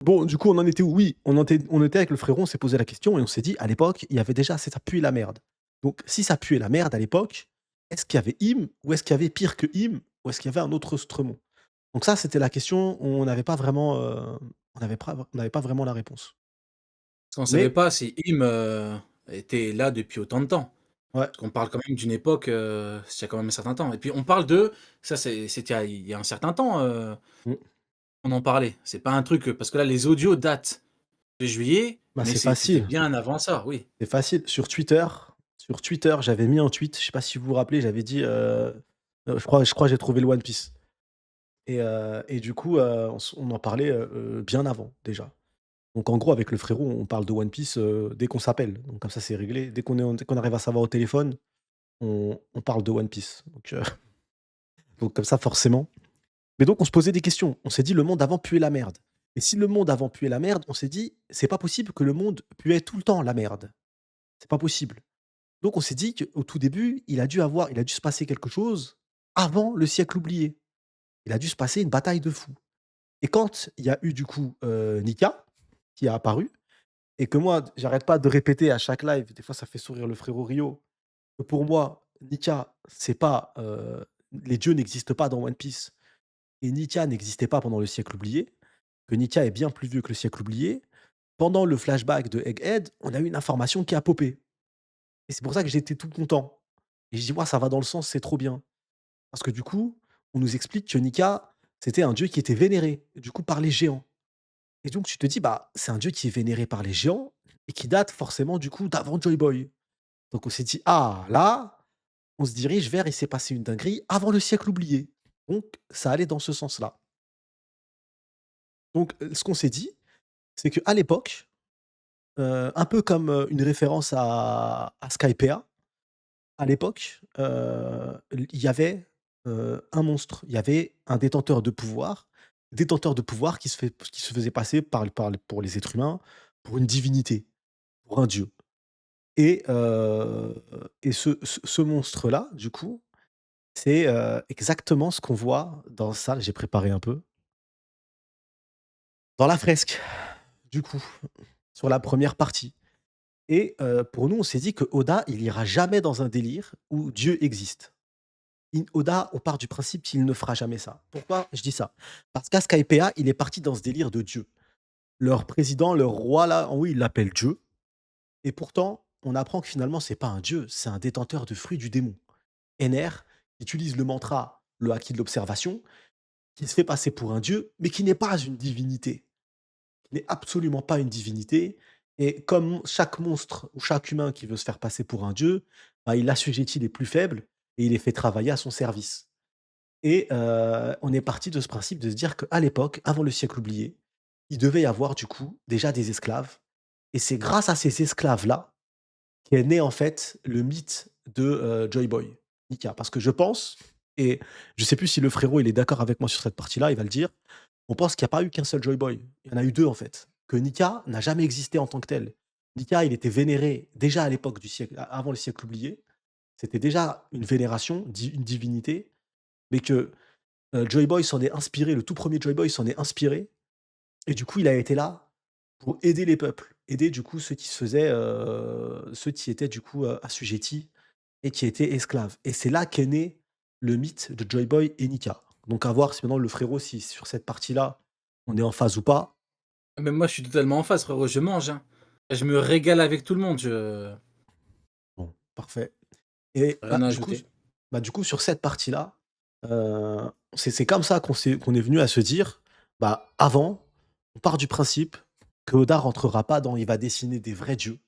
Bon, du coup, on en était où? Oui, on était avec le frérot, on s'est posé la question et on s'est dit: «À l'époque, il y avait déjà ça puait la merde». Donc si ça puait la merde à l'époque, est-ce qu'il y avait Im ou est-ce qu'il y avait pire que Im ou est-ce qu'il y avait un autre Stremon? Donc ça, c'était la question, on n'avait pas vraiment, on n'avait pas vraiment la réponse. Parce qu'on savait Mais pas si Im, était là depuis autant de temps. ouais, Parce qu'on parle quand même d'une époque, c'est il y a quand même un certain temps et puis on parle de ça c'était il y a un certain temps, mmh, on en parlait. C'est pas un truc, parce que là les audios datent de juillet, bah, mais c'est c'était facile, bien avant ça, oui. c'est facile. Sur Twitter, j'avais mis un tweet, je sais pas si vous vous rappelez, j'avais dit, je crois que j'ai trouvé le One Piece et du coup, on en parlait, bien avant déjà. Donc en gros, avec le frérot, on parle de One Piece, dès qu'on s'appelle. Donc comme ça, c'est réglé. Dès qu'on arrive à savoir au téléphone, on parle de One Piece. Donc comme ça, forcément. Mais donc on se posait des questions. On s'est dit: «Le monde avant puait la merde». Et si le monde avant puait la merde, on s'est dit: «C'est pas possible que le monde puait tout le temps la merde. C'est pas possible». Donc on s'est dit qu'au tout début, il a dû se passer quelque chose avant le siècle oublié. Il a dû se passer une bataille de fous. Et quand il y a eu du coup, Nika qui a apparu. Et que moi, j'arrête pas de répéter à chaque live, des fois ça fait sourire le frérot Rio, que pour moi, Nika, c'est pas, les dieux n'existent pas dans One Piece et Nika n'existait pas pendant le siècle oublié, que Nika est bien plus vieux que le siècle oublié. Pendant le flashback de Egghead, on a eu une information qui a popé et c'est pour ça que j'étais tout content et je dis: «Waouh, ça va dans le sens, c'est trop bien». Parce que du coup, on nous explique que Nika, c'était un dieu qui était vénéré, du coup, par les géants et donc tu te dis: «Bah, c'est un dieu qui est vénéré par les géants et qui date forcément du coup d'avant Joy Boy». Donc on s'est dit: «Ah là, on se dirige vers il s'est passé une dinguerie avant le siècle oublié». Donc ça allait dans ce sens-là. Donc, ce qu'on s'est dit, c'est qu'à l'époque, un peu comme, une référence à Skypiea, à l'époque, il y avait, un monstre, il y avait un détenteur de pouvoir qui se faisait passer pour les êtres humains, pour une divinité, pour un dieu et ce monstre-là, du coup, c'est, exactement ce qu'on voit dans ça j'ai préparé un peu, dans la fresque, du coup, sur la première partie et pour nous, on s'est dit que Oda, il ira jamais dans un délire où Dieu existe. Oda, on part du principe qu'il ne fera jamais ça. Pourquoi je dis ça? Parce qu'à Skypiea, il est parti dans ce délire de Dieu. Leur président, leur roi là, en haut, il l'appelle Dieu et pourtant, on apprend que finalement, c'est pas un dieu, c'est un détenteur de fruits du démon. Ener utilise le mantra, le haki de l'observation, qui se fait passer pour un dieu, mais qui n'est pas une divinité. Il n'est absolument pas une divinité. Et comme chaque monstre ou chaque humain qui veut se faire passer pour un dieu, bah, il assujettit les plus faibles et il les fait travailler à son service. Et on est parti de ce principe de se dire qu'à l'époque, avant le siècle oublié, il devait y avoir du coup déjà des esclaves. Et c'est grâce à ces esclaves-là qu'est né en fait le mythe de Joy Boy, Nika. Parce que je pense, et je sais plus si le frérot il est d'accord avec moi sur cette partie-là, il va le dire. On pense qu'il n'y a pas eu qu'un seul Joy Boy. Il y en a eu 2 en fait. Que Nika n'a jamais existé en tant que tel. Nika, il était vénéré déjà à l'époque du siècle avant le siècle oublié. C'était déjà une vénération, une divinité, mais que, Joy Boy s'en est inspiré, le tout premier Joy Boy s'en est inspiré et du coup, il a été là pour aider les peuples, aider du coup ceux qui étaient du coup, assujettis et qui étaient esclaves et c'est là qu'est né le mythe de Joy Boy et Nika. Donc à voir si maintenant le frérot, si sur cette partie-là, on est en phase ou pas. Ah mais moi je suis totalement en phase frérot, je mange, hein. Je me régale avec tout le monde, Bon, parfait et rien à ajouter. du coup sur cette partie-là, c'est comme ça qu'on est venu à se dire: «Bah, avant, on part du principe que Oda rentrera pas dans il va dessiner des vrais dieux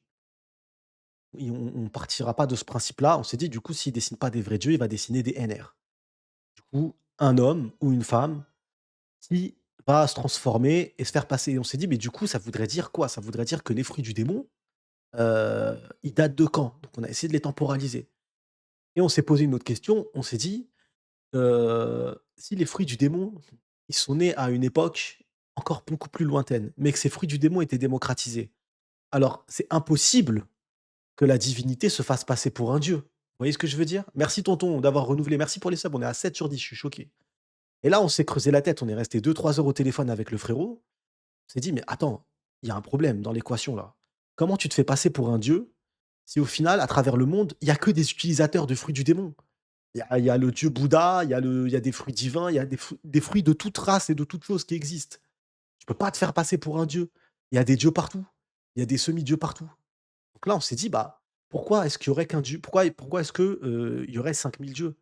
et on partira pas de ce principe-là». On s'est dit: «Du coup, s'il dessine pas des vrais dieux, il va dessiner des NR». Du coup, un homme ou une femme qui va se transformer et se faire passer et on s'est dit: «Mais du coup, ça voudrait dire quoi? Ça voudrait dire que les fruits du démon, ils datent de quand?» Donc on a essayé de les temporaliser et on s'est posé une autre question, on s'est dit: Si les fruits du démon, ils sont nés à une époque encore beaucoup plus lointaine, mais que ces fruits du démon étaient démocratisés, alors c'est impossible que la divinité se fasse passer pour un dieu». Vous voyez ce que je veux dire? Merci tonton d'avoir renouvelé, merci pour les subs, on est à 7/10, je suis choqué et là, on s'est creusé la tête, on est resté 2 3 heures au téléphone avec le frérot. On s'est dit: «Mais attends, il y a un problème dans l'équation là. Comment tu te fais passer pour un dieu si au final, à travers le monde, il y a que des utilisateurs de fruits du démon?» Il y a le dieu Bouddha, il y a des fruits divins, il y a des fruits de toute race et de toute chose qui existent. Tu peux pas te faire passer pour un dieu. Il y a des dieux partout. Il y a des semi-dieux partout. Donc là, on s'est dit: «Bah, pourquoi est-ce qu'il y aurait qu'un dieu? Pourquoi est-ce que, il y aurait 5000 dieux?»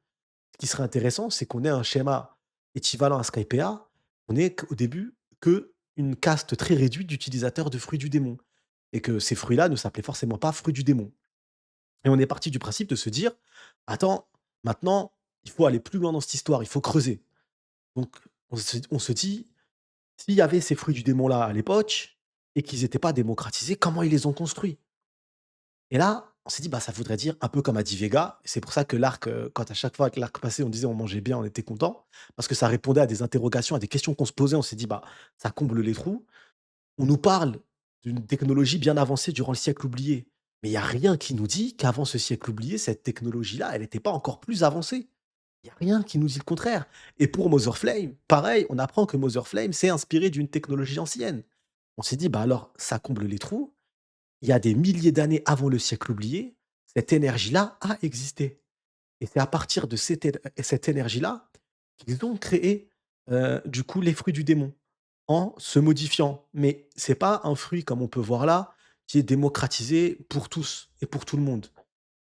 Ce qui serait intéressant, c'est qu'on ait un schéma équivalent à Skypea. On ait au début que une caste très réduite d'utilisateurs de fruits du démon et que ces fruits-là ne s'appelaient forcément pas fruits du démon. Et on est parti du principe de se dire: «Attends, maintenant, il faut aller plus loin dans cette histoire, il faut creuser». Donc on se dit: «S'il y avait ces fruits du démon-là à l'époque et qu'ils n'étaient pas démocratisés, comment ils les ont construits?» Et là, on s'est dit: «Bah, ça voudrait dire un peu comme à Vega». C'est pour ça que l'arc, quand à chaque fois que l'arc passait, on disait: «On mangeait bien», on était content parce que ça répondait à des interrogations, à des questions qu'on se posait. On s'est dit: «Bah, ça comble les trous». On nous parle d'une technologie bien avancée durant le siècle oublié, mais il y a rien qui nous dit qu'avant ce siècle oublié, cette technologie-là, elle n'était pas encore plus avancée. Il y a rien qui nous dit le contraire. Et pour Mother Flame, pareil, on apprend que Mother Flame s'est inspiré d'une technologie ancienne. On s'est dit: «Bah, alors ça comble les trous, il y a des milliers d'années avant le siècle oublié, cette énergie-là a existé». Et c'est à partir de cette énergie-là qu'ils ont créé, du coup, les fruits du démon, en se modifiant. Mais c'est pas un fruit comme on peut voir là, qui est démocratisé pour tous et pour tout le monde.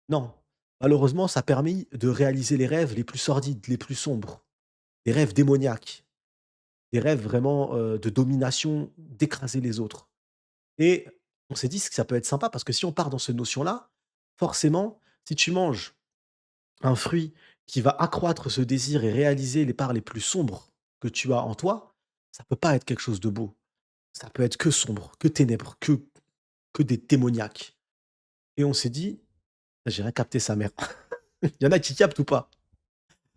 Non, malheureusement, ça a permis de réaliser les rêves les plus sordides, les plus sombres, des rêves démoniaques, des rêves vraiment, de domination, d'écraser les autres. Et on s'est dit que ça peut être sympa parce que si on part dans cette notion-là, forcément, si tu manges un fruit qui va accroître ce désir et réaliser les parts les plus sombres que tu as en toi, ça peut pas être quelque chose de beau. Ça peut être que sombre, que ténèbres, que des démoniaques. Et on s'est dit: «J'ai rien capté sa mère». Il y en a qui captent ou pas?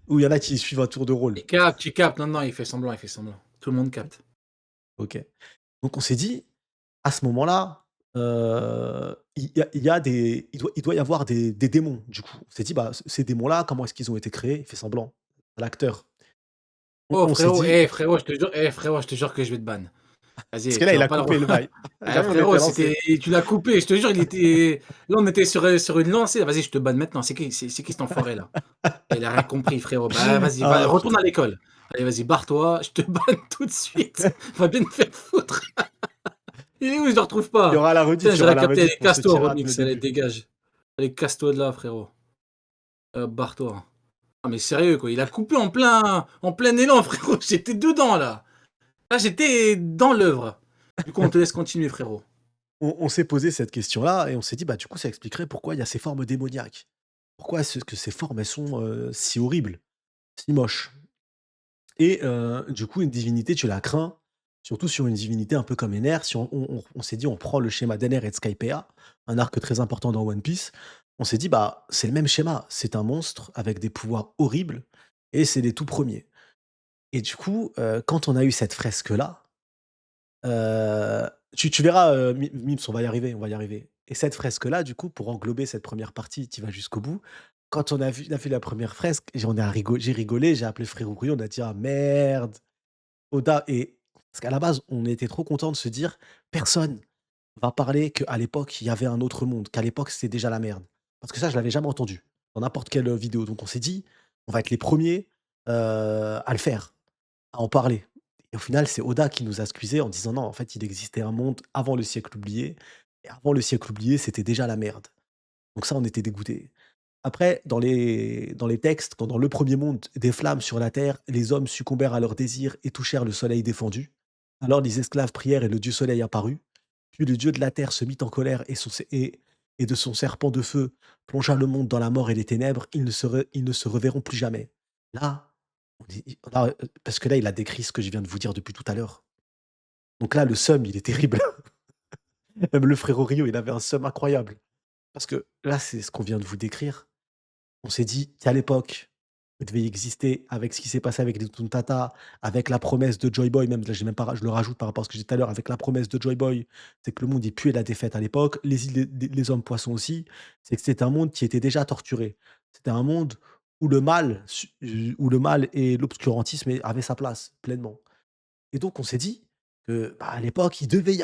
Ou il y en a qui suivent un tour de rôle? Il capte. Non, non, il fait semblant, il fait semblant. Tout le monde capte. OK. Donc on s'est dit, à ce moment-là, il y a des il doit y avoir des démons, du coup. On s'est dit: «Bah, ces démons-là, comment est-ce qu'ils ont été créés?» Il fait semblant, l'acteur. On Oh on s'est frérot, dit frérot, je te jure, frérot, je te jure que je vais te ban. parce Vas-y, que là, tu il vas a pas le coupé le bail. Jamais on frérot, était lancé. c'était tu l'as coupé, je te jure, il était là, on était sur une lancée. Vas-y, je te banne maintenant. C'est qui cet enfoiré là? Il a rien compris frérot. Bah, vas-y, va Ah retourne putain. à l'école. Allez, vas-y, barre-toi, je te banne tout de suite. Va bien te faire foutre. Il est où? Je le retrouve pas. Putain, Il y aura j'aurais la capté. rediff Allez, pour ce casse-toi, tirade, le Remix, allez, début. dégage. Allez, casse-toi de là, frérot. Barre-toi. Ah mais sérieux quoi, il a coupé en plein élan frérot, j'étais dedans là. Là, j'étais dans l'œuvre. Du coup, on te laisse continuer frérot. On s'est posé cette question-là et on s'est dit: «Bah, du coup, ça expliquerait pourquoi il y a ces formes démoniaques. Pourquoi est-ce que ces formes, elles sont, si horribles, si moches?» Et du coup, une divinité, tu la crains, surtout sur une divinité un peu comme Ener. Si on s'est dit: «On prend le schéma d'Ener et de Skypiea», un arc très important dans One Piece. On s'est dit: «Bah, c'est le même schéma. C'est un monstre avec des pouvoirs horribles et c'est les tout premiers». Et du coup, quand on a eu cette fresque-là, tu verras, Mims, on va y arriver, on va y arriver. Et cette fresque-là, du coup, pour englober cette première partie qui va jusqu'au bout, quand on a vu la première fresque, j'ai rigolé, j'ai appelé frérot couillon, on a dit: «Ah merde!» Oda et parce qu'à la base, on était trop content de se dire: «Personne va parler qu'à l'époque, il y avait un autre monde, qu'à l'époque, c'était déjà la merde». Parce que ça, je l'avais jamais entendu dans n'importe quelle, vidéo. Donc on s'est dit: «On va être les premiers à le faire, à en parler». Et au final, c'est Oda qui nous a squeezés en disant: «Non, en fait, il existait un monde avant le siècle oublié et avant le siècle oublié, c'était déjà la merde». Donc ça, on était dégoûtés. Après, dans les textes, quand dans le premier monde, des flammes sur la terre, les hommes succombèrent à leurs désirs et touchèrent le soleil défendu. Alors les esclaves prièrent et le dieu soleil apparut. Puis le dieu de la terre se mit en colère et de son serpent de feu plongea le monde dans la mort et les ténèbres. Ils ne se reverront plus jamais. Là, là, parce que là, il a décrit ce que je viens de vous dire depuis tout à l'heure. Donc là, le seum, il est terrible. Même le frérot Rio, il avait un seum incroyable. Parce que là, c'est ce qu'on vient de vous décrire. On s'est dit qu'à l'époque, il devait exister avec ce qui s'est passé avec les Tuntata, avec la promesse de Joy Boy, même là, j'ai même pas je le rajoute par rapport à ce que j'ai dit tout à l'heure, avec la promesse de Joy Boy, c'est que le monde, il puait la défaite à l'époque. Les hommes poissons aussi, c'est que c'était un monde qui était déjà torturé. C'était un monde où le mal et l'obscurantisme avaient sa place pleinement. Et donc on s'est dit À l'époque, il devait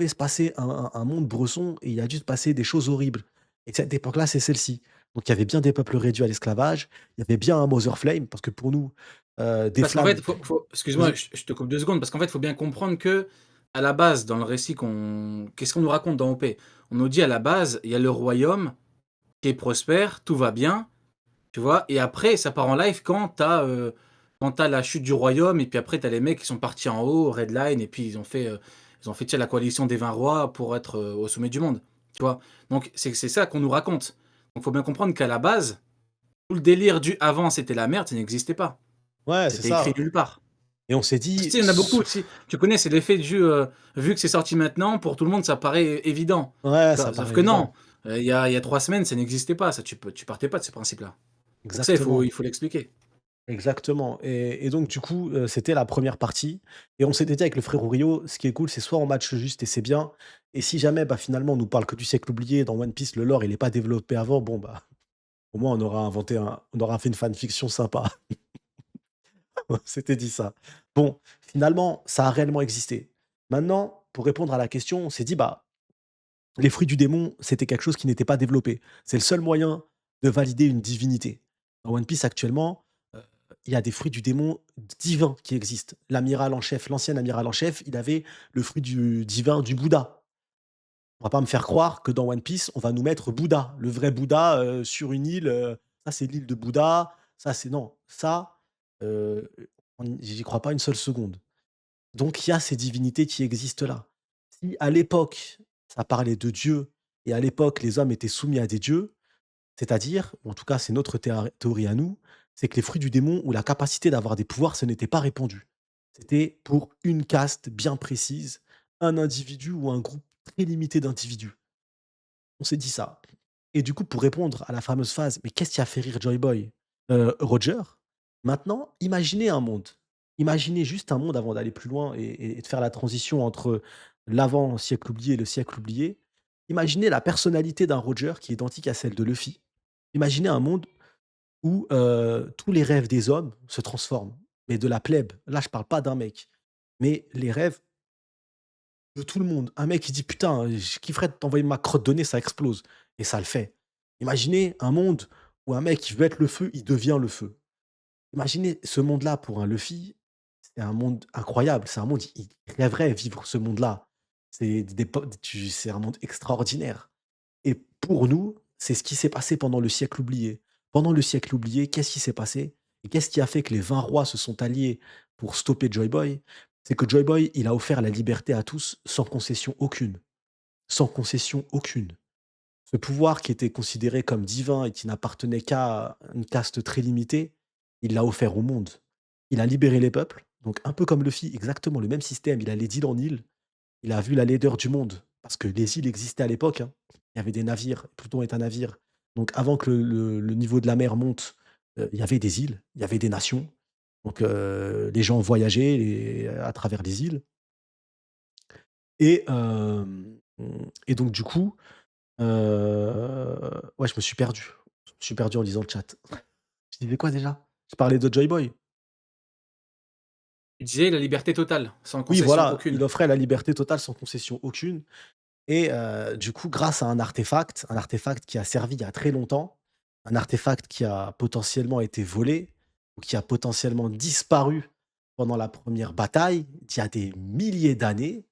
se passer un monde bresson et il a dû se passer des choses horribles et cette époque-là, c'est celle-ci. Donc il y avait bien des peuples réduits à l'esclavage, il y avait bien un Mother Flame parce que pour nous, des Parce qu'en flammes fait, faut excuse-moi, vas-y. je te coupe 2 secondes, parce qu'en fait, il faut bien comprendre que à la base, dans le récit qu'est-ce qu'on nous raconte dans OP? On nous dit à la base, il y a le royaume qui est prospère, tout va bien, tu vois? Et après, ça part en live quand tu as la chute du royaume et puis après tu as les mecs qui sont partis en haut, Red Line et puis ils ont fait, tu sais, la coalition des 20 rois pour être, au sommet du monde, tu vois? Donc c'est ça qu'on nous raconte. Donc faut bien comprendre qu'à la base, tout le délire du «avant c'était la merde», ça n'existait pas. Ouais, c'est C'était écrit ça nulle part. et on s'est Tu dit sais, il y en a beaucoup, tu connais, c'est l'effet du, vu que c'est sorti maintenant, pour tout le monde ça paraît évident. ouais, ça Sauf paraît que non, évident. il y a 3 semaines, ça n'existait pas, ça tu partais pas de ces principes-là. Donc ça, Exactement. il faut l'expliquer. Exactement et donc du coup, c'était la première partie et on s'était dit avec le frère Rio, ce qui est cool, c'est soit on match juste et c'est bien et si jamais, finalement, on nous parle que du siècle oublié dans One Piece, le lore, il est pas développé avant, bon, au moins on aura fait une fanfiction sympa. On s'était dit ça. Bon, finalement, ça a réellement existé. Maintenant, pour répondre à la question, on s'est dit: les fruits du démon, c'était quelque chose qui n'était pas développé. C'est le seul moyen de valider une divinité. Dans One Piece actuellement, il y a des fruits du démon divins qui existent. L'amiral en chef, l'ancien amiral en chef, il avait le fruit du divin du Bouddha. On va pas me faire croire que dans One Piece, on va nous mettre Bouddha, le vrai Bouddha, sur une île, ça c'est l'île de Bouddha, ça c'est non, ça, heu, j'y crois pas une seule seconde. Donc il y a ces divinités qui existent là. Si à l'époque, ça parlait de Dieu et à l'époque les hommes étaient soumis à des dieux, c'est-à-dire, ou en tout cas c'est notre théorie à nous, c'est que les fruits du démon ou la capacité d'avoir des pouvoirs, ce n'était pas répandu. C'était pour une caste bien précise, un individu ou un groupe très limité d'individus. On s'est dit ça. Et du coup, pour répondre à la fameuse phase: «Mais qu'est-ce qui a fait rire Joy Boy?» Roger, maintenant, imaginez un monde. Imaginez juste un monde avant d'aller plus loin et de faire la transition entre l'avant siècle oublié et le siècle oublié. Imaginez la personnalité d'un Roger qui est identique à celle de Luffy. Imaginez un monde où, tous les rêves des hommes se transforment, mais de la plèbe. Là, je parle pas d'un mec, mais les rêves de tout le monde. Un mec qui dit: «Putain, je kifferais de t'envoyer ma crotte de nez, ça explose» et ça le fait. Imaginez un monde où un mec qui veut être le feu, il devient le feu. Imaginez ce monde-là pour un Luffy, c'est un monde incroyable. C'est un monde, il rêverait vivre ce monde-là. C'est un monde extraordinaire et pour nous, c'est ce qui s'est passé pendant le siècle oublié. Pendant le siècle oublié, qu'est-ce qui s'est passé et qu'est-ce qui a fait que les 20 rois se sont alliés pour stopper Joy Boy? C'est que Joy Boy, il a offert la liberté à tous sans concession aucune. Sans concession aucune. Ce pouvoir qui était considéré comme divin et qui n'appartenait qu'à une caste très limitée, il l'a offert au monde. Il a libéré les peuples, donc un peu comme Luffy, exactement le même système. Il allait d'île en île, il a vu la laideur du monde, parce que les îles existaient à l'époque, hein. Il y avait des navires, Pluton est un navire. Donc avant que le niveau de la mer monte, il y avait des îles, il y avait des nations. Donc les gens voyageaient à travers les îles et et donc du coup, ouais, je me suis perdu. Je me suis perdu en lisant le chat. Je disais quoi déjà? Je parlais de Joy Boy. Tu disais la liberté totale, sans Oui, concession voilà, aucune. il offrait la liberté totale sans concession aucune et du coup, grâce à un artefact qui a servi il y a très longtemps, un artefact qui a potentiellement été volé ou qui a potentiellement disparu pendant la première bataille, d'il y a des milliers d'années.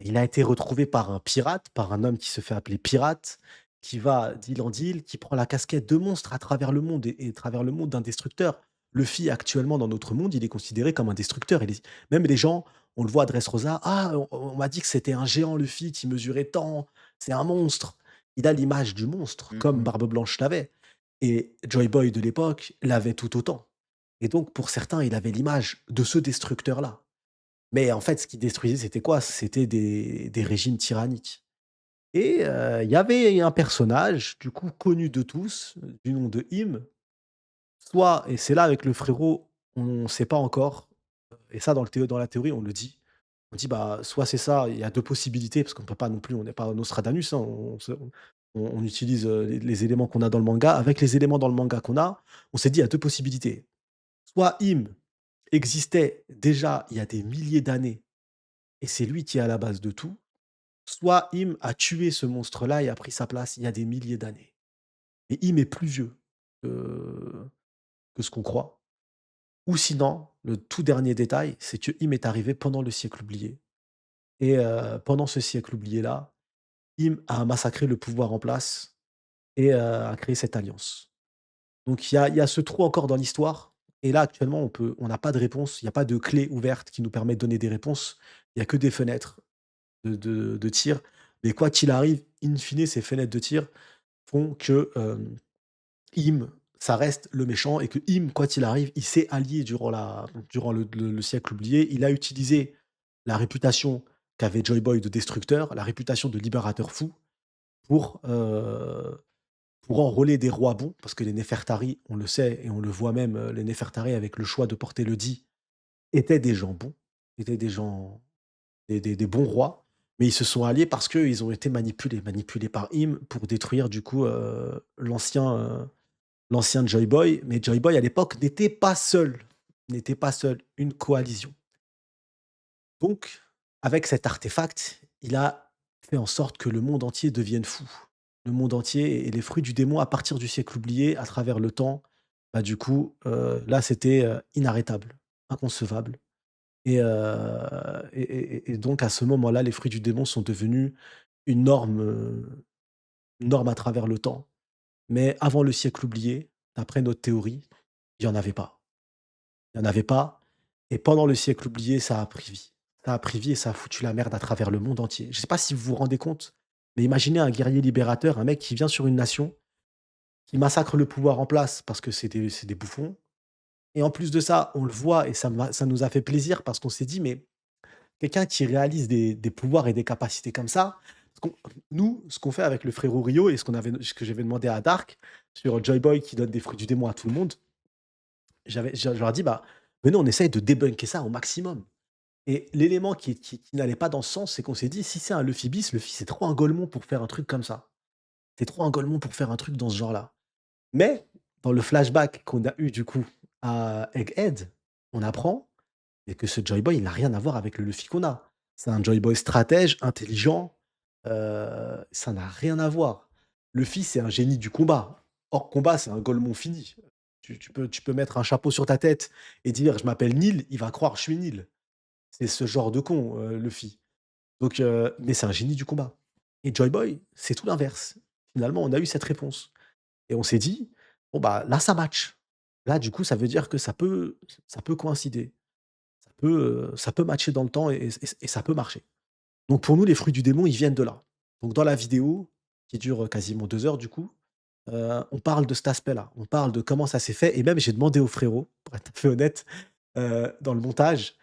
Il a été retrouvé par un pirate, par un homme qui se fait appeler pirate, qui va d'île en île, qui prend la casquette de monstre à travers le monde et à travers le monde d'un destructeur. Luffy, actuellement, dans notre monde, il est considéré comme un destructeur. Même les gens, on le voit à Dressrosa: «Ah, on m'a dit que c'était un géant Luffy qui mesurait tant, c'est un monstre». Il a l'image du monstre, Mmh comme mh. Barbe Blanche l'avait et Joy Boy de l'époque l'avait tout autant et donc pour certains, il avait l'image de ce destructeur-là. Mais en fait, ce qui détruisait, c'était quoi? C'était des régimes tyranniques et il y avait un personnage, du coup, connu de tous, du nom de Im, soit et c'est là avec le frérot, on ne sait pas encore, et ça dans la théorie, on le dit. On dit: soit c'est ça, il y a 2 possibilités parce qu'on peut pas non plus on n'est pas Nostradamus, hein, on utilise, les éléments qu'on a dans le manga. Avec les éléments dans le manga qu'on a, on s'est dit: «Il y a 2 possibilités». Soit Im existait déjà il y a des milliers d'années et c'est lui qui est à la base de tout, soit Im a tué ce monstre-là et a pris sa place il y a des milliers d'années. Et Im est plus vieux que que ce qu'on croit. Ou sinon, le tout dernier détail, c'est que Im est arrivé pendant le siècle oublié et pendant ce siècle oublié-là, Im a massacré le pouvoir en place et a créé cette alliance. Donc il y a ce trou encore dans l'histoire et là, actuellement, on n'a pas de réponse, il y a pas de clé ouverte qui nous permet de donner des réponses. Il y a que des fenêtres de tir, mais quoi qu'il arrive, in fine, ces fenêtres de tir font que, Im, ça reste le méchant et que Im, quoi qu'il arrive, il s'est allié durant le siècle oublié. Il a utilisé la réputation qu'avait Joy Boy de destructeur, la réputation de libérateur fou pour, heu, pour enrôler des rois bons, parce que les Néfertari, on le sait et on le voit même, les Néfertari avec le choix de porter le dit, étaient des gens bons, étaient des gens des bons rois, mais ils se sont alliés parce qu'ils ont été manipulés par Im pour détruire du coup, l'ancien Joy Boy. Mais Joy Boy à l'époque n'était pas seul, une coalition. Donc, avec cet artefact, il a fait en sorte que le monde entier devienne fou. Le monde entier et les fruits du démon à partir du siècle oublié, à travers le temps, bah, du coup, là c'était, inarrêtable, inconcevable. Et donc à ce moment-là, les fruits du démon sont devenus une norme à travers le temps. Mais avant le siècle oublié, d'après notre théorie, il y en avait pas. Il y en avait pas et pendant le siècle oublié, ça a pris vie. Ça a pris vie et ça a foutu la merde à travers le monde entier. Je sais pas si vous vous rendez compte, mais imaginez un guerrier libérateur, un mec qui vient sur une nation, qui massacre le pouvoir en place parce que c'est des bouffons et en plus de ça, on le voit et ça nous a fait plaisir parce qu'on s'est dit: «Mais quelqu'un qui réalise des pouvoirs et des capacités comme ça, ce qu'on nous, ce qu'on fait avec le frérot Rio et ce que j'avais demandé à Dark sur Joy Boy qui donne des fruits du démon à tout le monde, je leur ai dit: «Bah, venez, on essaye de débunker ça au maximum» et l'élément qui n'allait pas dans ce sens, c'est qu'on s'est dit: «Si c'est un Luffy bis, Luffy, c'est trop un golemon pour faire un truc comme ça. C'est trop un golemon pour faire un truc dans ce genre-là». Mais dans le flashback qu'on a eu du coup à Egghead, on apprend et que ce Joy Boy, il n'a rien à voir avec le Luffy qu'on a. C'est un Joy Boy stratège, intelligent, ça n'a rien à voir. Luffy, c'est un génie du combat. Hors combat, c'est un golemon fini. Tu peux mettre un chapeau sur ta tête et dire: «Je m'appelle Nil», il va croire que je suis Nil. C'est ce genre de con, Luffy. Donc mais c'est un génie du combat. Et Joy Boy, c'est tout l'inverse. Finalement, on a eu cette réponse et on s'est dit: «Bon, bah, là, ça match. Là, du coup, ça veut dire que ça peut coïncider». Ça peut matcher dans le temps et ça peut marcher. Donc pour nous, les fruits du démon, ils viennent de là. Donc dans la vidéo, qui dure, quasiment 2 heures du coup, on parle de cet aspect-là. On parle de comment ça s'est fait et même j'ai demandé au frérot, pour être tout à fait honnête, dans le montage,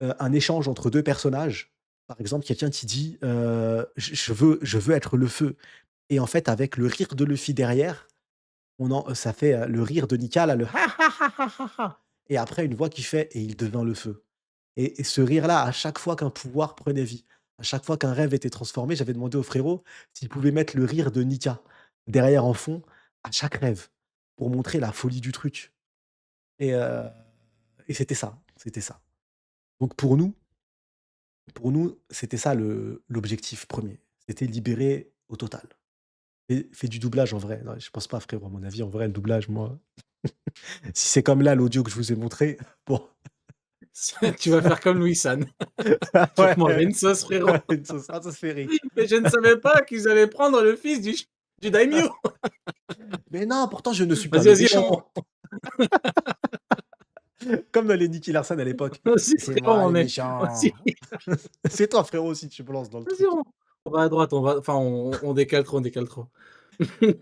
un échange entre 2 personnages. Par exemple, quelqu'un qui dit, «Je veux être le feu» et en fait, avec le rire de Luffy derrière, ça fait, le rire de Nika là, le «ha ha ha ha ha ha» et après une voix qui fait: «Et il devint le feu». Et ce rire-là, à chaque fois qu'un pouvoir prenait vie, à chaque fois qu'un rêve était transformé, j'avais demandé au frérot s'il pouvait mettre le rire de Nika derrière en fond à chaque rêve, pour montrer la folie du truc. Et c'était ça, c'était ça. Donc pour nous, c'était ça l'objectif premier. C'était libérer au total. Fais du doublage en vrai. Non, je pense pas frérot, à mon avis, en vrai, le doublage, moi, si c'est comme là, l'audio que je vous ai montré, bon, Tu vas faire comme Louis San. Tu vas ouais, manger une sauce, frérot. une sauce stratosphérique. Mais je ne savais pas qu'ils allaient prendre le fils du daimyo. Mais non, pourtant je ne suis pas Vas-y, le vas-y, méchant. Comme dans les Nicky Larson à l'époque. vas-y, C'est frérot, moi le on est vas-y, méchant. C'est toi frérot si tu me lances dans le vas-y, truc. on va à droite, enfin, on décale trop, on décale trop. Donc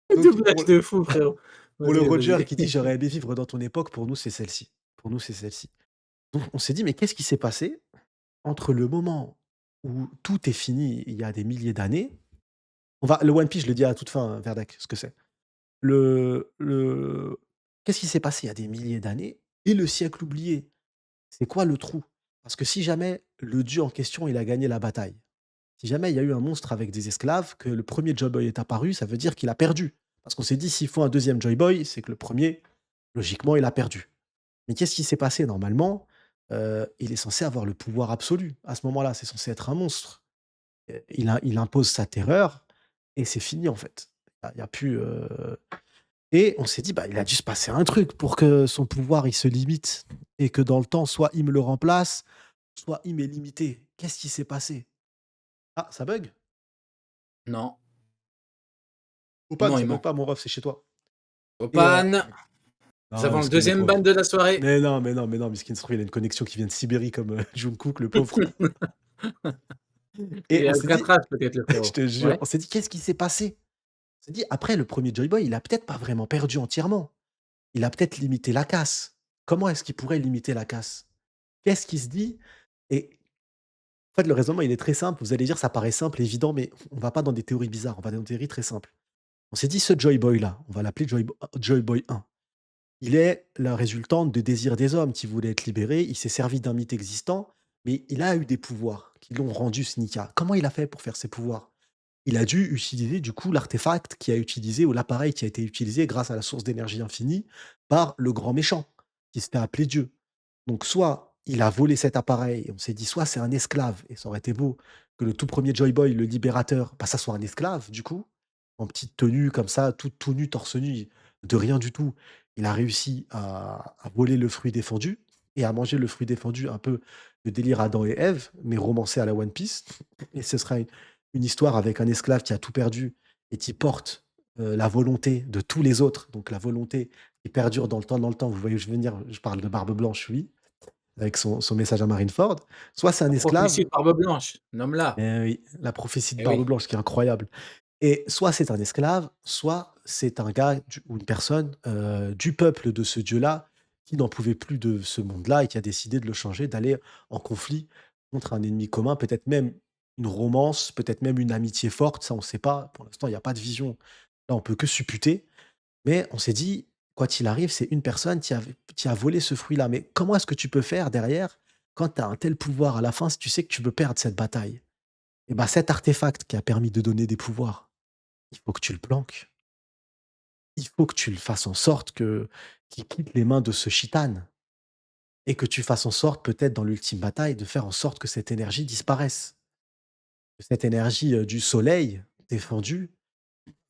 Doublage de fou, frérot. pour le Vas-y, Roger vas-y. qui dit: «J'aurais aimé vivre dans ton époque», pour nous c'est celle-ci. Pour nous c'est celle-ci. Donc on s'est dit: «Mais qu'est-ce qui s'est passé entre le moment où tout est fini il y a des milliers d'années?» Le One Piece, je le dis à la toute fin, hein, Verdak, ce que c'est. Le Qu'est-ce qui s'est passé il y a des milliers d'années et le siècle oublié? C'est quoi le trou? Parce que si jamais le dieu en question, il a gagné la bataille, si jamais il y a eu un monstre avec des esclaves, que le premier Joy Boy est apparu, ça veut dire qu'il a perdu. Parce qu'on s'est dit, s'il faut un deuxième Joy Boy, c'est que le premier, logiquement, il a perdu. Mais qu'est-ce qui s'est passé normalement? il est censé avoir le pouvoir absolu. À ce moment-là, c'est censé être un monstre. Il impose sa terreur et c'est fini, en fait. Il y a plus, et on s'est dit: «Bah, il a dû se passer un truc pour que son pouvoir, il se limite et que dans le temps, soit il me le remplace, soit il m'est limité». Qu'est-ce qui s'est passé? Ah, ça bug? Non, Opan, non, ça il bug ment. pas mon ref, c'est chez toi. Et Opan! Nous non, avons le miskin le deuxième ban pauvre. de la soirée. Mais non, miskin se trouve, il a une connexion qui vient de Sibérie comme, Jungkook, le pauvre. Et Et on s'est dit Alcatraz peut-être le je frérot. te jure, Ouais? on s'est dit: «Qu'est-ce qui s'est passé?» On s'est dit: «Après le premier Joy Boy, il a peut-être pas vraiment perdu entièrement. Il a peut-être limité la casse. Comment est-ce qu'il pourrait limiter la casse? Qu'est-ce qui se dit?» Et en fait, le raisonnement, il est très simple. Vous allez dire: «Ça paraît simple, évident», mais on va pas dans des théories bizarres, on va dans des théories très simples. On s'est dit: «Ce Joy Boy là, on va l'appeler Joy Boy 1. Il est la résultante de désirs des hommes qui voulaient être libérés. Il s'est servi d'un mythe existant, mais il a eu des pouvoirs qui l'ont rendu ce Nika. Comment il a fait pour faire ses pouvoirs? Il a dû utiliser du coup l'artefact qui a utilisé ou l'appareil qui a été utilisé grâce à la source d'énergie infinie par le grand méchant, qui se fait appeler Dieu. Donc soit il a volé cet appareil et on s'est dit soit c'est un esclave et ça aurait été beau que le tout premier Joy Boy, le libérateur, bah, ça soit un esclave du coup, en petite tenue comme ça, tout nu, torse nu, de rien du tout. Il a réussi à voler le fruit défendu et à manger le fruit défendu, un peu le délire Adam et Ève, mais romancé à la One Piece. Et ce sera une histoire avec un esclave qui a tout perdu et qui porte, la volonté de tous les autres, donc la volonté qui perdure dans le temps. Vous voyez où je veux venir? Je parle de Barbe Blanche, oui, avec son message à Marineford. Soit c'est un La prophétie esclave, de Barbe Blanche, nomme-la. eh oui, la prophétie de Eh Barbe oui. Blanche qui est incroyable. Et soit c'est un esclave, soit c'est un gars ou une personne, du peuple de ce dieu-là, qui n'en pouvait plus de ce monde-là et qui a décidé de le changer, d'aller en conflit contre un ennemi commun, peut-être même une romance, peut-être même une amitié forte, ça on ne sait pas. Pour l'instant, il y a pas de vision. Là, on peut que supputer, mais on s'est dit: «Quoi qu'il arrive, c'est une personne qui a volé ce fruit-là». Mais comment est-ce que tu peux faire derrière, quand tu as un tel pouvoir à la fin, si tu sais que tu peux perdre cette bataille? Et bah, cet artefact qui a permis de donner des pouvoirs, il faut que tu le planques. Il faut que tu le fasses en sorte que qu'il quitte les mains de ce Chitan et que tu fasses en sorte, peut-être dans l'ultime bataille, de faire en sorte que cette énergie disparaisse. Que cette énergie, du soleil défendu,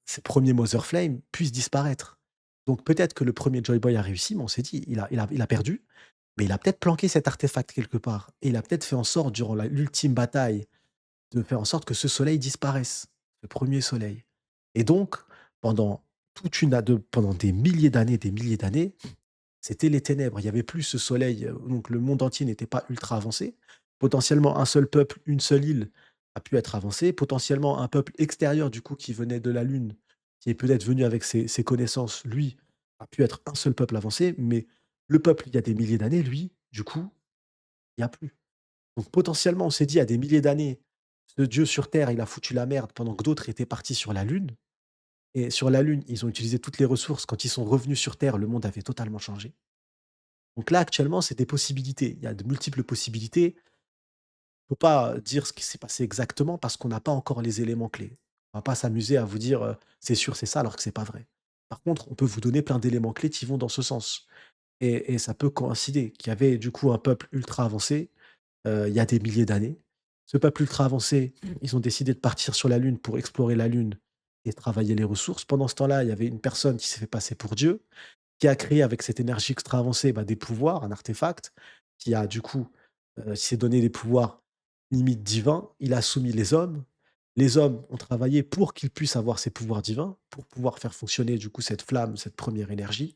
ces premiers Mother Flame, puissent disparaître. Donc peut-être que le premier Joy Boy a réussi, mais on s'est dit: «Il a perdu, mais il a peut-être planqué cet artefact quelque part et il a peut-être fait en sorte durant l'ultime bataille de faire en sorte que ce soleil disparaisse, le premier soleil». Et donc pendant pendant des milliers d'années, c'était les ténèbres. Il y avait plus ce soleil, donc le monde entier n'était pas ultra avancé. Potentiellement un seul peuple, une seule île a pu être avancée. Potentiellement un peuple extérieur du coup qui venait de la Lune, qui est peut-être venu avec ses connaissances, lui, a pu être un seul peuple avancé, mais le peuple il y a des milliers d'années, lui, du coup, il y a plus. Donc potentiellement, on s'est dit à des milliers d'années, ce Dieu sur terre, il a foutu la merde pendant que d'autres étaient partis sur la Lune et sur la Lune, ils ont utilisé toutes les ressources. Quand ils sont revenus sur terre, le monde avait totalement changé. Donc là, actuellement, c'est des possibilités. Il y a de multiples possibilités. On peut pas dire ce qui s'est passé exactement parce qu'on n'a pas encore les éléments clés. On va pas s'amuser à vous dire, «C'est sûr, c'est ça», alors que c'est pas vrai. Par contre, on peut vous donner plein d'éléments clés qui vont dans ce sens et ça peut coïncider qu'il y avait du coup un peuple ultra avancé, il y a des milliers d'années. Ce peuple ultra avancé, ils ont décidé de partir sur la Lune pour explorer la Lune et travailler les ressources. Pendant ce temps-là, il y avait une personne qui s'est fait passer pour Dieu, qui a créé avec cette énergie extra avancée, bah, des pouvoirs, un artefact, qui a du coup, s'est donné des pouvoirs limite divins. Il a soumis les hommes. Les hommes ont travaillé pour qu'ils puissent avoir ces pouvoirs divins, pour pouvoir faire fonctionner du coup cette flamme, cette première énergie.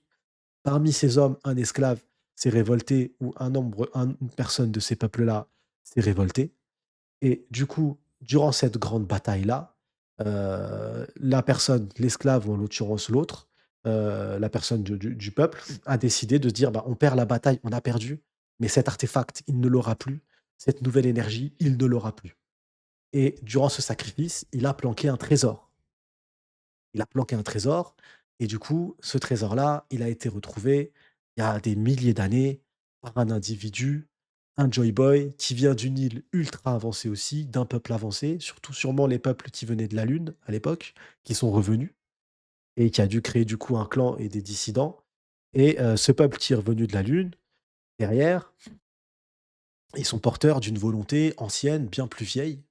Parmi ces hommes, un esclave s'est révolté ou une personne de ces peuples-là s'est révoltée. Et du coup, durant cette grande bataille-là, la personne, l'esclave ou en l'occurrence l'autre, la personne du peuple, a décidé de se dire: «Bah, on perd la bataille, on a perdu, mais cet artefact, il ne l'aura plus. Cette nouvelle énergie, il ne l'aura plus». Et durant ce sacrifice, il a planqué un trésor. Il a planqué un trésor et du coup, ce trésor-là, il a été retrouvé il y a des milliers d'années par un individu, un Joy Boy qui vient d'une île ultra avancée aussi, d'un peuple avancé, surtout sûrement les peuples qui venaient de la Lune à l'époque, qui sont revenus et qui a dû créer du coup un clan et des dissidents. Et ce peuple qui est revenu de la Lune, derrière, Ils sont porteurs d'une volonté ancienne, bien plus vieille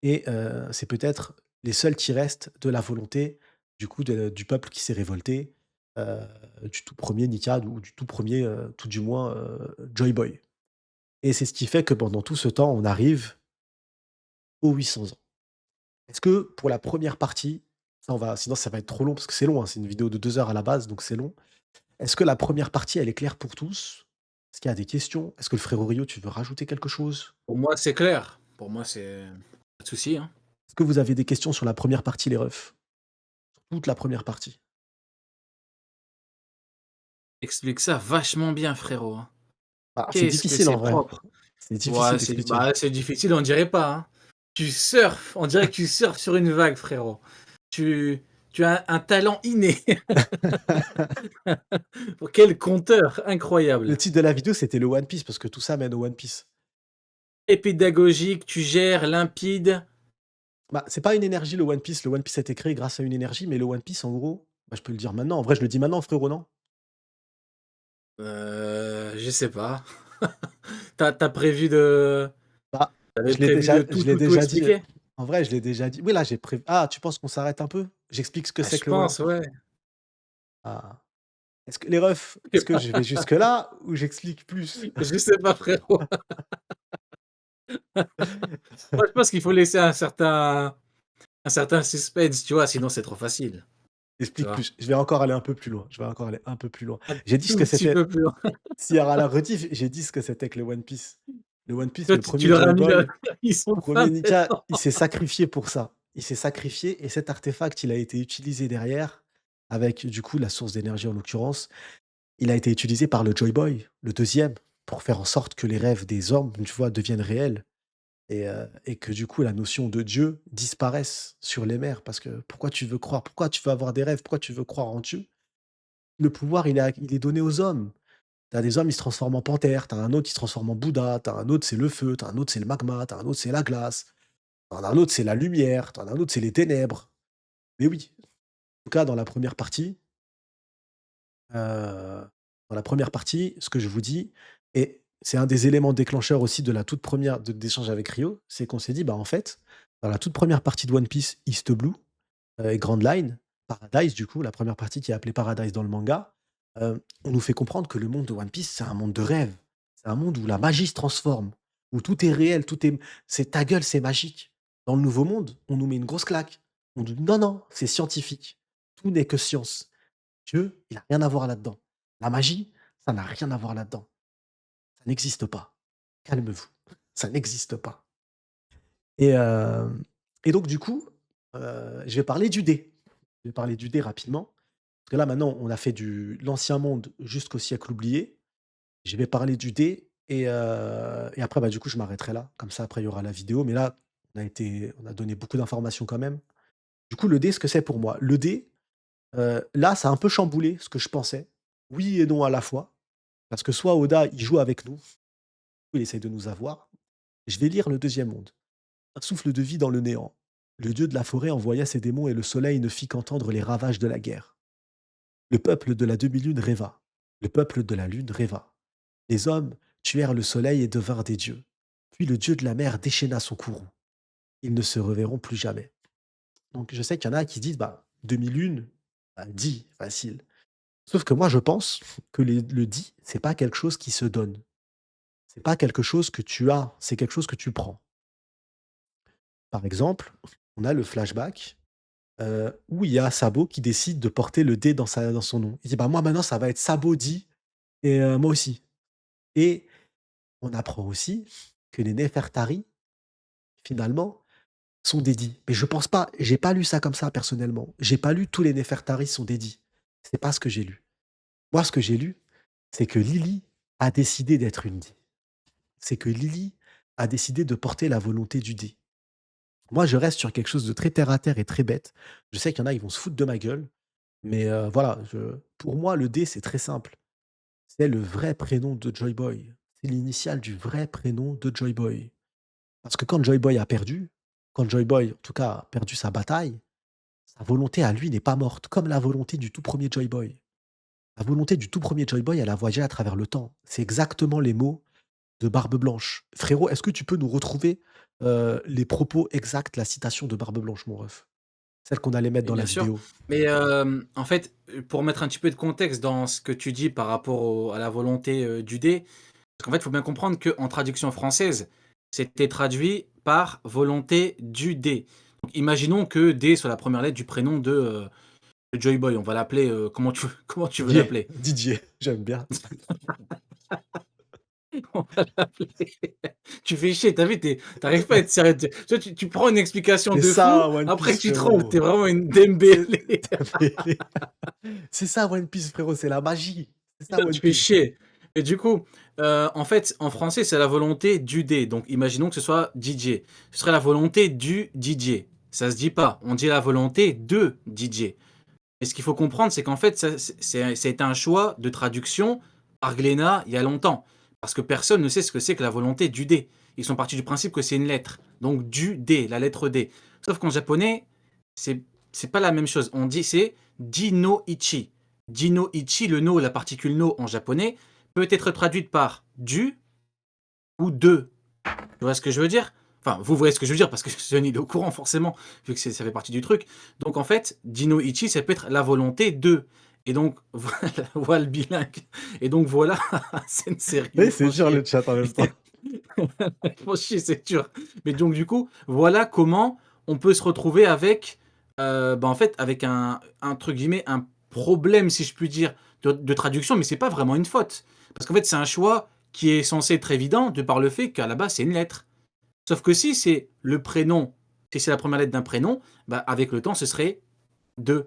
et c'est peut-être les seuls qui restent de la volonté, du coup, du peuple qui s'est révolté, heu, du tout premier Nicad ou du tout premier tout du moins, Joy Boy et c'est ce qui fait que pendant tout ce temps, on arrive aux 800 ans. Est-ce que pour la première partie, ça on va sinon ça va être trop long parce que c'est long, hein, c'est une vidéo de 2 heures à la base, donc c'est long. Est-ce que la première partie, elle est claire pour tous? Est-ce qu'il y a des questions? Est-ce que le frérot Rio, tu veux rajouter quelque chose? Pour moi, c'est clair. Pour moi, c'est pas de souci, hein. Est-ce que vous avez des questions sur la première partie, les refs? Toute la première partie? Explique ça vachement bien, frérot, hein. Ah, c'est Qu'est-ce que difficile c'est en vrai. propre. C'est difficile Ouais, d'expliquer. c'est difficile, on dirait pas, hein. Tu surfes, on dirait que tu surfes sur une vague, frérot. Tu tu as un talent inné. Quel conteur Le incroyable. titre de la vidéo, c'était le One Piece parce que tout ça mène au One Piece. Et pédagogique, tu gères, limpide. Bah, c'est pas une énergie le One Piece. Le One Piece a été créé grâce à une énergie, mais le One Piece, en gros, bah, je peux le dire maintenant. En vrai, je le dis maintenant, frérot, non? Je sais pas. Tu prévu de Bah, tu prévu de je tout, l'ai tout, tout déjà dit, expliquer? en vrai, je l'ai déjà dit. Oui, là, j'ai prévu. Ah, tu penses qu'on s'arrête un peu? J'explique ce que Ah, c'est je que le One pense, Piece. ouais. Ah. Est-ce que les refs, est-ce que je vais jusque-là ou j'explique plus? Je sais pas, frérot. Moi, je pense qu'il faut laisser un certain suspense, tu vois? Sinon, c'est trop facile, tu J'explique vois? plus. Je vais encore aller un peu plus loin. Je vais encore aller un peu plus loin. Un J'ai dit ce tout que petit c'était. peu plus loin. S'il y aura la rediff, j'ai dit ce que c'était que le One Piece. Le One Piece, Toi, le tu premier leur as Joy mis le Boy, ils sont premier fins Nika, dedans. il s'est sacrifié pour ça. Il s'est sacrifié et cet artefact, il a été utilisé derrière avec, du coup, la source d'énergie en l'occurrence. Il a été utilisé par le Joy Boy, le deuxième, pour faire en sorte que les rêves des hommes, tu vois, deviennent réels et que du coup, la notion de Dieu disparaisse sur les mers. Parce que pourquoi tu veux croire? Pourquoi tu veux avoir des rêves? Pourquoi tu veux croire en Dieu? Le pouvoir, il est donné aux hommes. Tu as des hommes, ils se transforment en panthère, tu as un autre qui se transforme en Bouddha, tu as un autre, c'est le feu, tu as un autre, c'est le magma, tu as un autre, c'est la glace, tu as un autre, c'est la lumière, tu as un autre, c'est les ténèbres. Mais oui, en tout cas, dans la première partie, ce que je vous dis et c'est un des éléments déclencheurs aussi de la toute première d'échange avec Rio, c'est qu'on s'est dit: «Bah, en fait, dans la toute première partie de One Piece, East Blue, et Grand Line, Paradise du coup, la première partie qui est appelée Paradise dans le manga, on nous fait comprendre que le monde de One Piece, c'est un monde de rêve. C'est un monde où la magie se transforme, où tout est réel, tout est c'est ta gueule, c'est magique. Dans le nouveau monde, on nous met une grosse claque. On nous dit: «Non, non, c'est scientifique. Tout n'est que science. Dieu, il a rien à voir là-dedans. La magie, ça n'a rien à voir là-dedans. Ça n'existe pas. Calmez-vous. Ça n'existe pas». Et donc du coup, je vais parler du dé. Je vais parler du dé rapidement, parce que là, maintenant, on a fait du l'ancien monde jusqu'au siècle oublié. Je vais parler du dé et après, bah, du coup, je m'arrêterai là. Comme ça, après, il y aura la vidéo. Mais là, on a donné beaucoup d'informations quand même. Du coup, le dé, ce que c'est pour moi. Le dé, là, ça a un peu chamboulé ce que je pensais. Oui et non à la fois. Parce que soit Oda, il joue avec nous, il essaye de nous avoir. Je vais lire le deuxième monde. Un souffle de vie dans le néant. Le dieu de la forêt envoya ses démons et le soleil ne fit qu'entendre les ravages de la guerre. Le peuple de la demi-lune rêva. Le peuple de la lune rêva. Les hommes tuèrent le soleil et devinrent des dieux. Puis le dieu de la mer déchaîna son courroux. Ils ne se reverront plus jamais. Donc je sais qu'il y en a qui disent, bah, demi-lune, bah, dit, facile. Sauf que moi je pense que le dit, c'est pas quelque chose qui se donne. C'est pas quelque chose que tu as, c'est quelque chose que tu prends. Par exemple, on a le flashback où il y a Sabo qui décide de porter le D dans son nom. Il dit: «Bah, moi maintenant ça va être Sabo dit et moi aussi» et on apprend aussi que les Néfertari, finalement, sont dédits. Mais je pense pas, j'ai pas lu ça comme ça personnellement. J'ai pas lu tous les Néfertari sont dédits. C'est pas ce que j'ai lu. Moi, ce que j'ai lu, c'est que Lily a décidé d'être une Dee. C'est que Lily a décidé de porter la volonté du dé. Moi, je reste sur quelque chose de très terre à terre et très bête. Je sais qu'il y en a, ils vont se foutre de ma gueule, mais voilà, pour moi, le D, c'est très simple. C'est le vrai prénom de Joy Boy. C'est l'initiale du vrai prénom de Joy Boy. Parce que quand Joy Boy a perdu, quand Joy Boy, en tout cas, a perdu sa bataille, sa volonté à lui n'est pas morte, comme la volonté du tout premier Joy Boy. La volonté du tout premier Joy Boy, elle a voyagé à travers le temps. C'est exactement les mots de Barbe Blanche. Frérot, est-ce que tu peux nous retrouver, les propos exacts, la citation de Barbe Blanche, mon ref? Celle qu'on allait mettre Et dans la bien sûr. vidéo. Mais, en fait, pour mettre un petit peu de contexte dans ce que tu dis par rapport à la volonté, du dé, parce qu'en fait, il faut bien comprendre qu'en traduction française, c'était traduit par volonté du dé. Donc imaginons que D soit la première lettre du prénom de Joy Boy. On va l'appeler, comment tu comment tu veux Didier, l'appeler? Didier, j'aime bien. On va l'appeler tu fais chier, tu as vu, tu arrives pas à être sérieux. Tu prends une explication C'est de fou, ça One après Piece, tu trolls, tu es frérot. vraiment une C'est Dembélé. c'est ça One Piece, frérot, c'est la magie. C'est ça Putain, One tu fais Piece. chier. Et du coup, en fait, en français, c'est la volonté du D. Donc imaginons que ce soit DJ. Ce serait la volonté du DJ. Ça se dit pas, on dit la volonté de DJ. Et ce qu'il faut comprendre, c'est qu'en fait, ça a été un choix de traduction par Glénat il y a longtemps. Parce que personne ne sait ce que c'est que la volonté du D. Ils sont partis du principe que c'est une lettre. Donc du D, la lettre D. Sauf qu'en japonais, c'est c'est pas la même chose. On dit c'est Jino Ichi. Jino Ichi, le no, la particule no en japonais, peut être traduite par du ou de. Tu vois ce que je veux dire? Enfin, vous voyez ce que je veux dire parce que Sony il est au courant forcément, vu que ça fait partie du truc. Donc en fait, Dino Ichi, ça peut être la volonté de. Et donc, voilà, voilà le bilingue. Et donc voilà, c'est une série, ils Oui, me c'est font dur le chier. chat en même temps. Ils me font chier, c'est dur. Mais donc du coup, voilà comment on peut se retrouver avec, bah, en fait, avec un truc guillemets, un problème, si je puis dire, de traduction, mais c'est pas vraiment une faute. Parce qu'en fait, c'est un choix qui est censé être évident de par le fait qu'à la base, c'est une lettre. Sauf que si c'est le prénom, si c'est la première lettre d'un prénom, bah, avec le temps, ce serait de.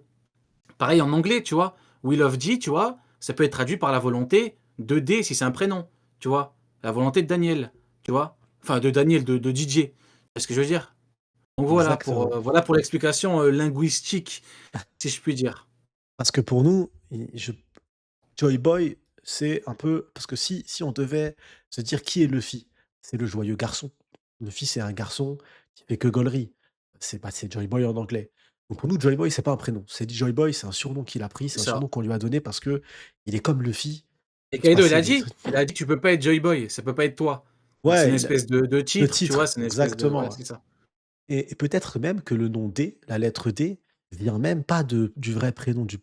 Pareil en anglais, tu vois. Will of D, tu vois, ça peut être traduit par la volonté de D si c'est un prénom, tu vois. La volonté de Daniel, tu vois. Enfin, de Daniel, de DJ. C'est ce que je veux dire. Donc Exactement. voilà pour l'explication linguistique, si je puis dire. Parce que pour nous, Joy Boy, c'est un peu parce que si on devait se dire qui est Luffy, c'est le joyeux garçon. Luffy, c'est un garçon qui fait que gaulerie. C'est Joy Boy en anglais. Donc pour nous, Joy Boy, c'est pas un prénom. C'est dit Joy Boy, c'est un surnom qu'il a pris, C'est c'est un ça. surnom qu'on lui a donné parce que il est comme Luffy. Et Il se Kaido, passait des trucs. il a dit, tu peux pas être Joy Boy, ça peut pas être toi. Donc c'est une Ouais, espèce de le titre, tu vois, titre, c'est une espèce de, exactement. voilà, Ouais. c'est ça. Et peut-être même que le nom D, la lettre D, vient même pas du vrai prénom du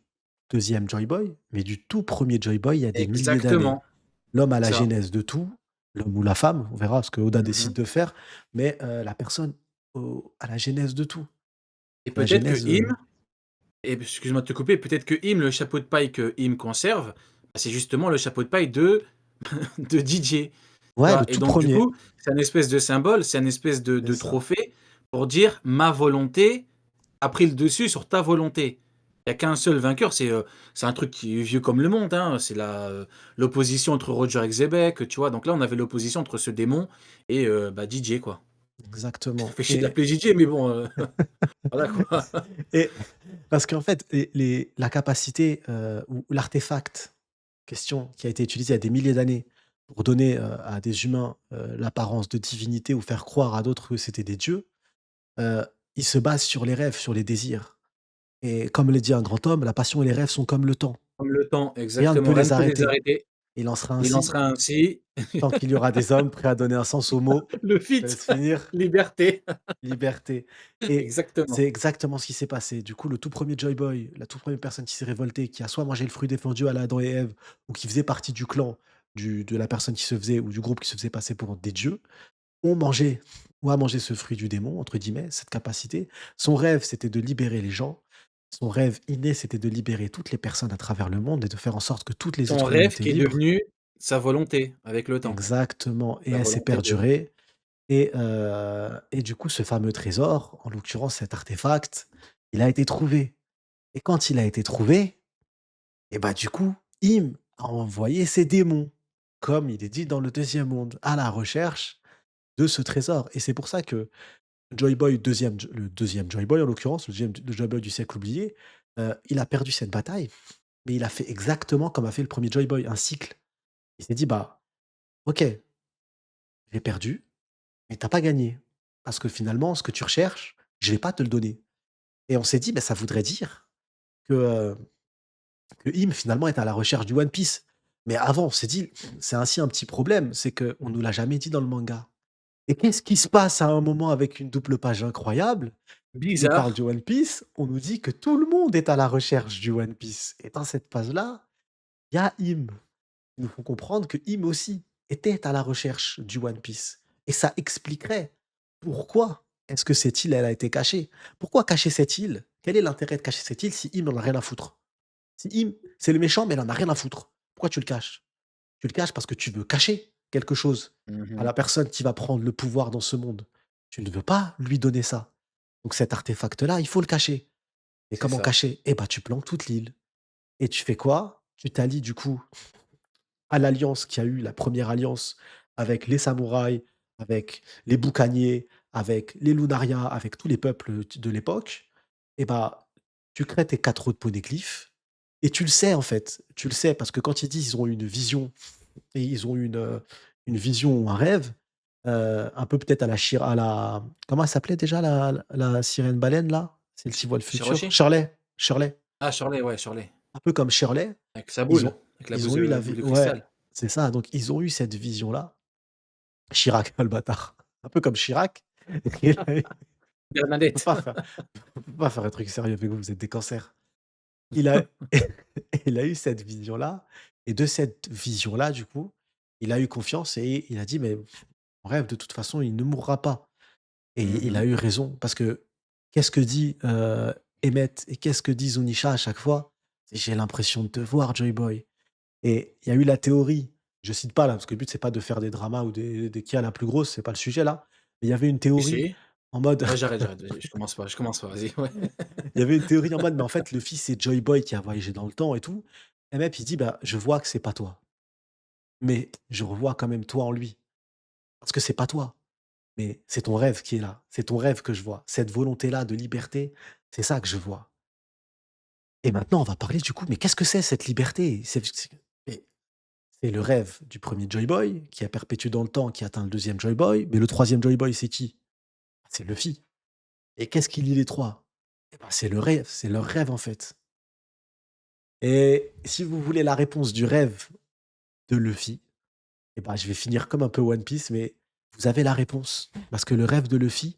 deuxième Joy Boy, mais du tout premier Joy Boy il y a des milliers d'années. Exactement, L'homme à la ça. genèse de tout, l'homme ou la femme, on verra ce que Oda décide Mhm. de faire, mais la personne à la genèse de tout. Et La peut-être que genèse, Et excuse-moi de te couper, peut-être que Im, le chapeau de paille que Im conserve, bah, c'est justement le chapeau de paille de de DJ, tu ouais, vois? le Et tout donc du premier. coup, c'est un espèce de symbole, c'est un espèce C'est de ça. trophée pour dire: «Ma volonté a pris le dessus sur ta volonté». Il y a qu'un seul vainqueur, c'est un truc qui est vieux comme le monde, hein, c'est l'opposition entre Roger et Xebec, tu vois? Donc là, on avait l'opposition entre ce démon et bah, DJ, quoi. Ça Exactement. fait chier de l'appeler DJ, mais bon, voilà, quoi. Et parce qu'en fait, la capacité ou l'artefact question qui a été utilisé il y a des milliers d'années pour donner à des humains l'apparence de divinité ou faire croire à d'autres que c'était des dieux, il se base sur les rêves, sur les désirs. Et comme le dit un grand homme, la passion et les rêves sont comme le temps. Comme le temps, Rien ne peut exactement, rien ne les peut les arrêter. arrêter. Il en sera Il en ainsi sera ainsi. tant qu'il y aura des hommes prêts à donner un sens aux mots. Le Je feat, laisse finir. liberté. Liberté. Et c'est Exactement. exactement ce qui s'est passé. Du coup, le tout premier Joy Boy, la toute première personne qui s'est révoltée, qui a soit mangé le fruit défendu à la Adam et Ève, ou qui faisait partie du clan de la personne qui se faisait, ou du groupe qui se faisait passer pour des dieux, ont mangé ou a mangé ce fruit du démon, entre guillemets, cette capacité. Son rêve, c'était de libérer les gens. Son rêve inné, c'était de libérer toutes les personnes à travers le monde et de faire en sorte que toutes les Son autres rêve humanité qui est libres. devenu sa volonté avec le temps. Exactement. Et La elle s'est volonté de perdurée. Et du coup, ce fameux trésor, en l'occurrence cet artefact, il a été trouvé. Et quand il a été trouvé, et bah, du coup, Im a envoyé ses démons, comme il est dit dans le deuxième monde, à la recherche de ce trésor. Et c'est pour ça que Joy Boy, le deuxième Joy Boy en l'occurrence, le Joy Boy du siècle oublié, il a perdu cette bataille, mais il a fait exactement comme a fait le premier Joy Boy, un cycle. Il s'est dit: «Bah, OK, j'ai perdu, mais t'as pas gagné. Parce que finalement, ce que tu recherches, je vais pas te le donner». Et on s'est dit: «Bah, ça voudrait dire que, que Im finalement est à la recherche du One Piece». Mais avant, on s'est dit: «C'est ainsi un petit problème, c'est qu'on nous l'a jamais dit dans le manga». Et qu'est-ce qui se passe à un moment avec une double page incroyable qui nous parle Bizarre. du One Piece? On nous dit que tout le monde est à la recherche du One Piece et dans cette page-là, il y a Im. Ils nous font comprendre que Im aussi était à la recherche du One Piece et ça expliquerait pourquoi est-ce que cette île, elle a été cachée? Pourquoi cacher cette île? Quel est l'intérêt de cacher cette île si Im en a rien à foutre? Si Im, c'est le méchant, mais elle en a rien à foutre. Pourquoi tu le caches? Tu le caches parce que tu veux cacher quelque chose à Mmh. la personne qui va prendre le pouvoir dans ce monde. Tu ne veux pas lui donner ça. Donc cet artefact-là, il faut le cacher. Et C'est comment ça. cacher? Eh ben, tu planques toute l'île. Et tu fais quoi? Tu t'allies du coup à l'alliance qui a eu la première alliance avec les samouraïs, avec les boucaniers, avec les Lunaria, avec tous les peuples de l'époque. Et bah, tu crées tes 4 autres poneglyphes et tu le sais en fait. Tu le sais parce que quand ils disent ils ont eu une vision et ils ont eu une vision ou un rêve, un peu peut-être à la comment elle s'appelait déjà la sirène baleine là? Celle qui voit le futur? Shiroshi? Shirley, Shirley. Ah Shirley, ouais, Shirley. Un peu comme Shirley, Avec sa ils boule, ont avec la ils ont eu la boule vie de ouais, cristal. c'est ça, donc ils ont eu cette vision-là. Chirac, le bâtard. Un peu comme Chirac, il a eu on peut Bernadette. pas faire on peut pas faire un truc sérieux avec vous, vous êtes des cancers. Il a il a eu cette vision-là et de cette vision-là, du coup, il a eu confiance et il a dit: «Mais mon rêve, de toute façon, il ne mourra pas». Et il a Mmh. eu raison parce que qu'est-ce que dit, Emmett et qu'est-ce que dit Zunisha à chaque fois? C'est: «J'ai l'impression de te voir, Joy Boy». Et il y a eu la théorie, je cite pas là, parce que le but c'est pas de faire des dramas ou des qui a la plus grosse, c'est pas le sujet là. Mais il y avait une Si, théorie si. en mode Ouais, j'arrête, vas-y, je commence pas, vas-y, ouais. il y avait une théorie en mode, mais en fait le fils c'est Joy Boy qui a voyagé dans le temps et tout. Et même il dit: «Bah, je vois que c'est pas toi, mais je revois quand même toi en lui, parce que c'est pas toi, mais c'est ton rêve qui est là. C'est ton rêve que je vois. Cette volonté-là de liberté, c'est ça que je vois». Et maintenant on va parler du coup, mais qu'est-ce que c'est cette liberté? C'est le rêve du premier Joy Boy qui a perpétué dans le temps, qui atteint le deuxième Joy Boy, mais le troisième Joy Boy, c'est qui? C'est Luffy. Et qu'est-ce qui lie les 3? Eh ben, c'est le rêve, c'est leur rêve, en fait. Et si vous voulez la réponse du rêve de Luffy, eh ben, je vais finir comme un peu One Piece, mais vous avez la réponse. Parce que le rêve de Luffy,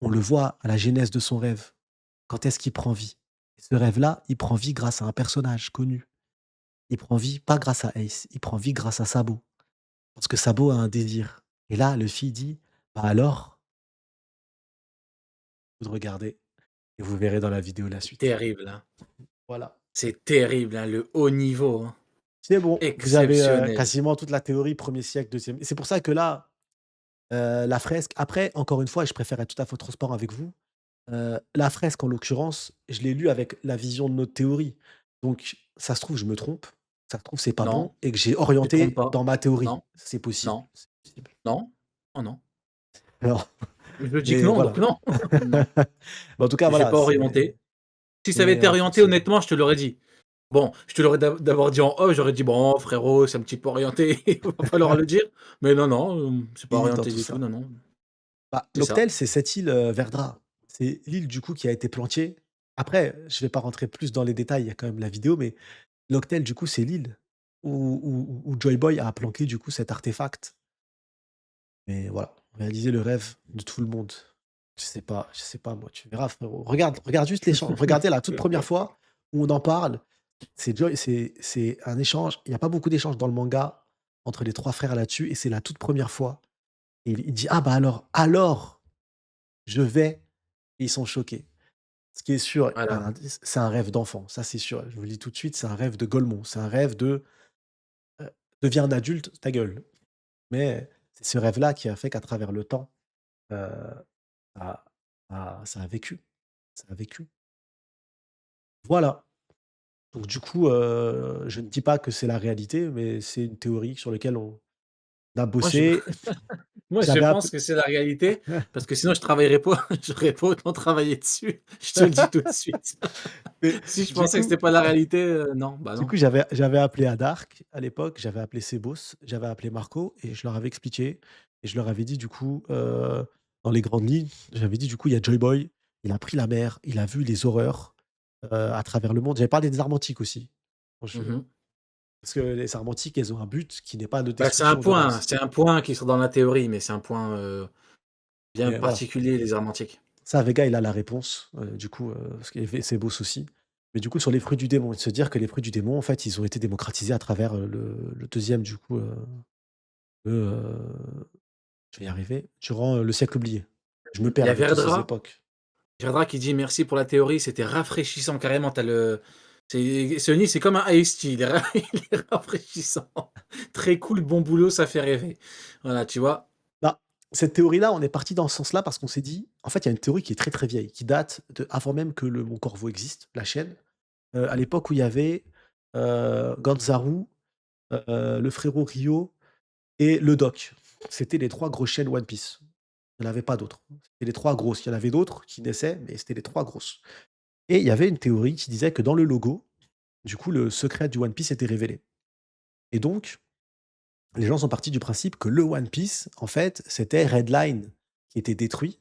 on le voit à la genèse de son rêve. Quand est-ce qu'il prend vie? Et ce rêve-là, il prend vie grâce à un personnage connu. Il prend vie pas grâce à Ace, il prend vie grâce à Sabo. Parce que Sabo a un désir. Et là, Luffy dit: «Bah alors, vous de regarder et vous verrez dans la vidéo la suite». Terrible, hein. Voilà. C'est terrible, hein, le haut niveau, hein. C'est bon, vous avez, Exceptionnel. quasiment toute la théorie 1er siècle, 2e et c'est pour ça que là, la fresque après, encore une fois, et je préfère être tout à fait transparent avec vous, la fresque, en l'occurrence, je l'ai lue avec la vision de notre théorie. Donc ça se trouve, je me trompe, ça se trouve, c'est pas Non, bon et que j'ai tu te trompes orienté pas. dans ma théorie. Non, C'est possible, non, c'est possible. non, oh non. Alors, Je dis que mais non, donc voilà. non. Non, Mais en tout cas, j'ai voilà, pas orienté. Si ça avait c'est été un orienté, fonctionnement. honnêtement, je te l'aurais dit. Bon, je te l'aurais d'abord dit en off, j'aurais dit: «Bon frérot, c'est un petit peu orienté, il va falloir le dire». Mais non, non, c'est pas Et dans orienté tout du tout, ça. non, non, Bah, c'est ça. L'Octel, c'est cette île, Verdra. C'est l'île, du coup, qui a été planquée. Après, je vais pas rentrer plus dans les détails, il y a quand même la vidéo, mais L'Octel, du coup, c'est l'île où Joy Boy a planqué, du coup, cet artefact. Mais voilà, réaliser le rêve de tout le monde. Je sais pas moi, tu verras frérot. Regarde juste l'échange. Regardez la toute première fois où on en parle, c'est un échange, il y a pas beaucoup d'échanges dans le manga entre les 3 frères là-dessus et c'est la toute première fois et il dit: «Ah bah alors, je vais» et ils sont choqués. Ce qui est sûr, un Voilà. indice, c'est un rêve d'enfant, ça c'est sûr. Je vous le dis tout de suite, c'est un rêve de Golemon. C'est un rêve de, «Deviens un adulte, ta gueule». Mais c'est ce rêve-là qui a fait qu'à travers le temps, heu, ça ça a vécu. Ça a vécu. Voilà. Donc du coup, je ne dis pas que c'est la réalité, mais c'est une théorie sur laquelle on a Moi je bossé. moi je J'avais pense appelé que c'est la réalité, parce que sinon je travaillerais pas, j'aurais pas autant travaillé dessus, je te le dis tout de suite. mais Si je du pensais que coup c'était pas la réalité, non, bah du non. coup, j'avais appelé à Dark à l'époque, j'avais appelé Sebos, j'avais appelé Marco et je leur avais expliqué et je leur avais dit du coup, dans les grandes lignes, j'avais dit du coup: «Il y a Joy Boy, il a pris la mer, il a vu les horreurs, à travers le monde». J'avais parlé des armes antiques aussi. Je Mmh mh. Parce que les armes elles ont un but qui n'est pas de Bah, destruction de race. c'est un point qui sort dans la théorie, mais c'est un point, bien Mais voilà, particulier, les armes antiques. ça Vega, il a la réponse, du coup, parce qu'il fait ses beaux soucis. Mais du coup, sur les fruits du démon, et de se dire que les fruits du démon, en fait, ils ont été démocratisés à travers, le 2 du coup, je vais y arriver, durant, le siècle oublié. Je me Il y perds a avec toutes ces Verdra époques. Verdra qui dit: «Merci pour la théorie, c'était rafraîchissant». Carrément, tu as le c'est comme un iced tea, il est ra il est rafraîchissant. Très cool, bon boulot, ça fait rêver. Voilà, tu vois? Bah, cette théorie-là, on est parti dans ce sens-là parce qu'on s'est dit en fait, il y a une théorie qui est très, très vieille, qui date de avant même que le Mon Corvo existe, la chaîne. À l'époque où il y avait, Ganzaru, le frérot Rio et le Doc. C'était les 3 grosses chaînes One Piece. Il n'y en avait pas d'autres. C'était les 3 grosses. Il y en avait d'autres qui naissaient, mais c'était les 3 grosses. Et il y avait une théorie qui disait que dans le logo, du coup, le secret du One Piece était révélé. Et donc, les gens sont partis du principe que le One Piece, en fait, c'était Red Line qui était détruit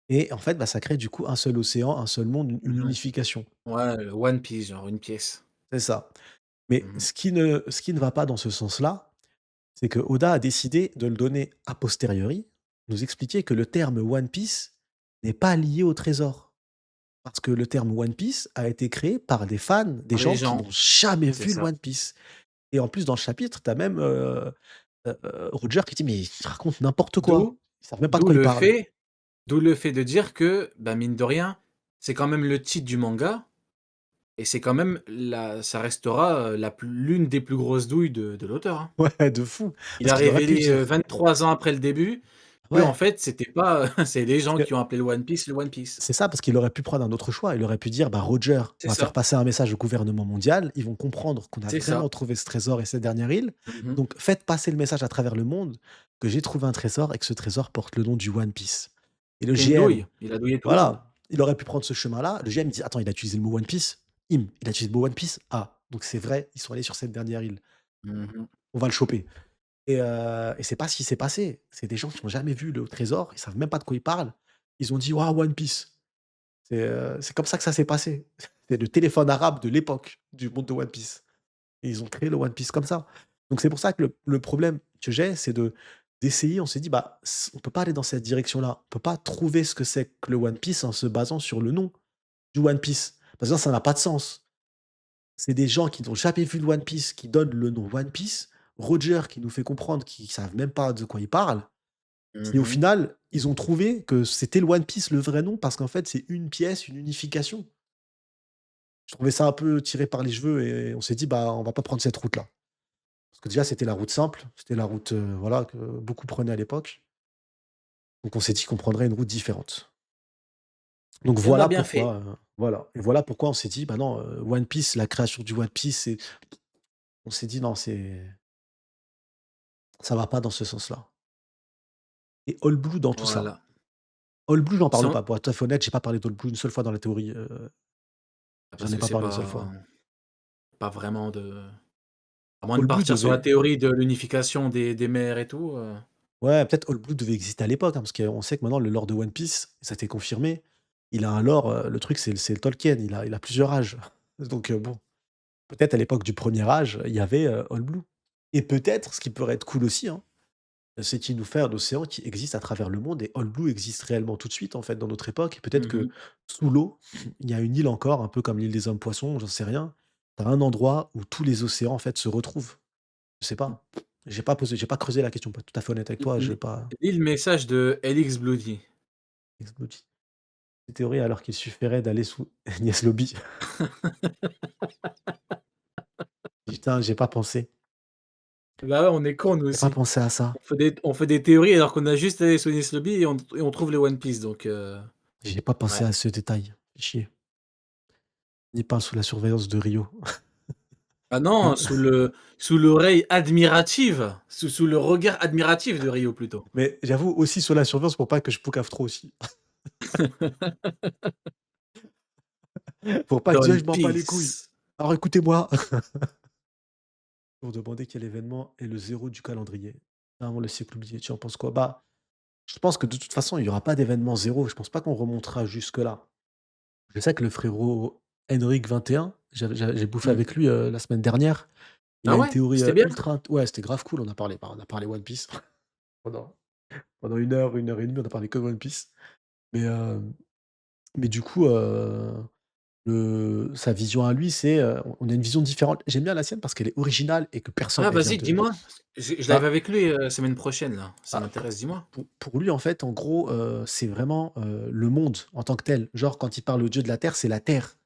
et en fait, bah, ça crée du coup un seul océan, un seul monde, une Mmh. unification. Ouais, One Piece, genre une pièce. C'est ça. Mais Mmh. ce qui ne va pas dans ce sens-là, c'est que Oda a décidé de le donner a posteriori, nous expliquer que le terme One Piece n'est pas lié au trésor. Parce que le terme One Piece a été créé par des fans, des Par les gens qui gens, n'ont jamais c'est vu le ça. One Piece. Et en plus, dans le chapitre, tu as même, Roger qui dit: «Mais il raconte n'importe quoi. D'où Ils savent même pas de d'où quoi ils le parlent». fait d'où le fait de dire que, bah, mine de rien, c'est quand même le titre du manga et c'est quand même la ça restera, l'une des plus grosses douilles de l'auteur, hein. Ouais, de fou. Il Parce a qu'il aurait pu le révélé, dire. 23 ans après le début que en Ouais, fait, c'était pas, c'est les parce gens que qui ont appelé le One Piece, le One Piece. c'est ça, parce qu'il aurait pu prendre un autre choix. Il aurait pu dire: «Bah, Roger, C'est on va faire ça, passer un message au gouvernement mondial. Ils vont comprendre qu'on a c'est vraiment ça. trouvé ce trésor et cette dernière île. Mmh mh. Donc faites passer le message à travers le monde que j'ai trouvé un trésor et que ce trésor porte le nom du One Piece». Et le C'est une GM, douille, il a douillé tout le monde. voilà, il aurait pu prendre ce chemin-là. Le GM dit: «Attends, il a utilisé le mot One Piece? Il a utilisé le mot One Piece? Ah, donc c'est vrai, ils sont allés sur cette dernière île. Mmh mh. On va le choper». Et c'est pas ce qui s'est passé. C'est des gens qui ont jamais vu le trésor, ils savent même pas de quoi ils parlent. Ils ont dit: «Waouh, One Piece». C'est comme ça que ça s'est passé. C'est le téléphone arabe de l'époque du monde de One Piece et ils ont créé le One Piece comme ça. Donc c'est pour ça que le problème que j'ai, c'est d'essayer on s'est dit: «Bah, on peut pas aller dans cette direction-là. On peut pas trouver ce que c'est que le One Piece en se basant sur le nom du One Piece». Parce que ça n'a pas de sens. C'est des gens qui n'ont jamais vu le One Piece qui donnent le nom One Piece. Roger qui nous fait comprendre qu'ils savent même pas de quoi ils parlent et Mmh au mh. final, ils ont trouvé que c'était le One Piece, le vrai nom, parce qu'en fait, c'est une pièce, une unification. Je trouvais ça un peu tiré par les cheveux et on s'est dit: «Bah, on va pas prendre cette route-là». Parce que déjà, c'était la route simple, c'était la route, voilà, que beaucoup prenaient à l'époque. Donc on s'est dit qu'on prendrait une route différente. Donc Et on a voilà bien fait. pourquoi, voilà et voilà pourquoi on s'est dit: «Bah non, One Piece, la création du One Piece, c'est» on s'est dit: «Non, ça va pas dans ce sens-là». Et All Blue dans tout ça. Voilà. All Blue, j'en parle Sans pas. Pour être tout à fait honnête, j'ai pas parlé d'All Blue une seule fois dans la théorie, j'en parce ai que pas c'est parlé une seule fois. pas vraiment de à moins de All Blue partir sur la devait théorie de l'unification des mers et tout, Ouais, peut-être All Blue devait exister à l'époque, hein, parce qu'on sait que maintenant le lore de One Piece, ça a été confirmé, il a un lore, le truc c'est Tolkien, il a plusieurs âges. Donc bon, peut-être à l'époque du premier âge, il y avait, All Blue. Et peut-être, ce qui pourrait être cool aussi, hein, c'est qu'il nous fait un océan qui existe à travers le monde et All Blue existe réellement tout de suite, en fait, dans notre époque et peut-être mmh que mh. sous l'eau, il y a une île encore, un peu comme l'île des hommes-poissons, j'en sais rien. Tu as un endroit où tous les océans, en fait, se retrouvent. Je sais pas. J'ai pas creusé la question pour être tout à fait honnête avec toi, j'ai pas Lis le message de LX Bloody. explodé. Ces théories alors qu'il suffirait d'aller sous Agnès Lobby. Putain, j'ai pas pensé. Bah ouais, on est cons nous J'ai pas aussi. pensé à ça. On fait des théories alors qu'on a juste allé sur Enies Lobby et on trouve le One Piece donc J'ai pas pensé ouais. à ce détail. Fais chier. Ni pas sous la surveillance de Rio. Ah non, sous l'oreille admirative, sous le regard admiratif de Rio plutôt. Mais j'avoue aussi sous la surveillance pour pas que je poucave trop aussi. Pour pas dire: Don «Je m'en bats les couilles». Peace. Alors écoutez-moi. Pour demander quel événement est le zéro du calendrier. Avant le siècle oublié, tu en penses quoi? Bah, je pense que de toute façon, il y aura pas d'événement zéro. Je pense pas qu'on remontera jusque-là. Je sais que le frérot Henrik 21, j'ai bouffé Mmh. avec lui, la semaine dernière. Il Ah a une ouais? théorie, C'était bien? ultra int ouais, c'était grave cool, on a parlé One Piece pendant pendant 1 heure et demie, on a parlé que de One Piece. Mais, mais du coup, sa vision à lui, c'est, on a une vision différente. J'aime bien la sienne parce qu'elle est originale et que personne Ah elle vient vas-y, de dis-moi. Je live bah, avec lui, semaine prochaine là, ça ah, m'intéresse, dis-moi. pour lui, en fait, en gros, c'est vraiment, le monde en tant que tel. Genre quand il parle au dieu de la terre, c'est la terre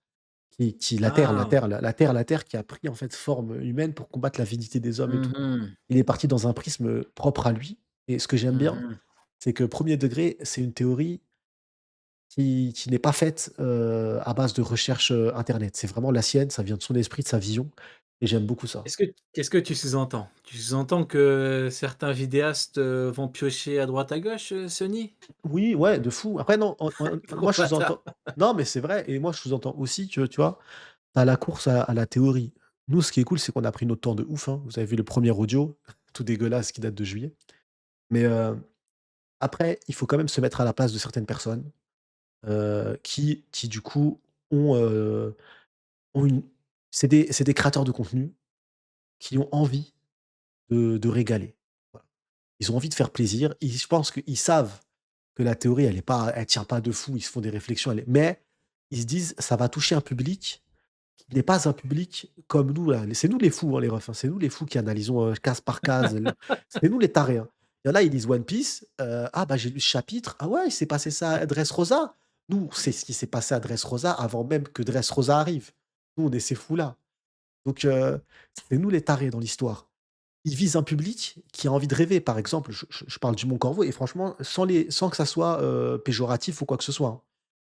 Ah! la terre qui a pris, en fait, forme humaine pour combattre l'avidité des hommes et tout. Mmh. Il est parti dans un prisme, propre à lui et ce que j'aime bien, Mmh. c'est que premier degré, c'est une théorie qui n'est pas faite, à base de recherche, internet. C'est vraiment la sienne, ça vient de son esprit, de sa vision et j'aime beaucoup ça. Qu'est-ce que tu sous-entends? Tu sous-entends que certains vidéastes, vont piocher à droite à gauche, Sony? Oui, ouais, de fou. Après non, Gros moi je bâtard. sous-entends non, mais c'est vrai et moi je sous-entends aussi que, tu vois, tu as la course à la théorie. Nous, ce qui est cool, c'est qu'on a pris notre temps de ouf, hein. Vous avez vu le premier audio, tout dégueulasse qui date de juillet. Mais, après, il faut quand même se mettre à la place de certaines personnes, qui du coup ont, ont une c'est des créateurs de contenu qui ont envie de régaler. Voilà. Ils ont envie de faire plaisir. Je pense qu'ils savent que la théorie, elle tient pas de fou. Ils se font des réflexions, mais ils se disent: «Ça va toucher un public qui n'est pas un public comme nous là». C'est nous les fous, hein, les refs, hein. C'est nous les fous qui analysons, case par case, c'est nous les tarés, hein. Il y en a, ils lisent One Piece, «Ah bah, j'ai lu ce chapitre. Ah ouais, il s'est passé ça à Dressrosa». Nous, c'est ce qui s'est passé à Dressrosa avant même que Dressrosa arrive. Nous, on est ces fous-là. Donc, c'est nous les tarés dans l'histoire. Ils visent un public qui a envie de rêver. Par exemple, je parle du Mont Corvo et franchement, sans que ça soit, péjoratif ou quoi que ce soit,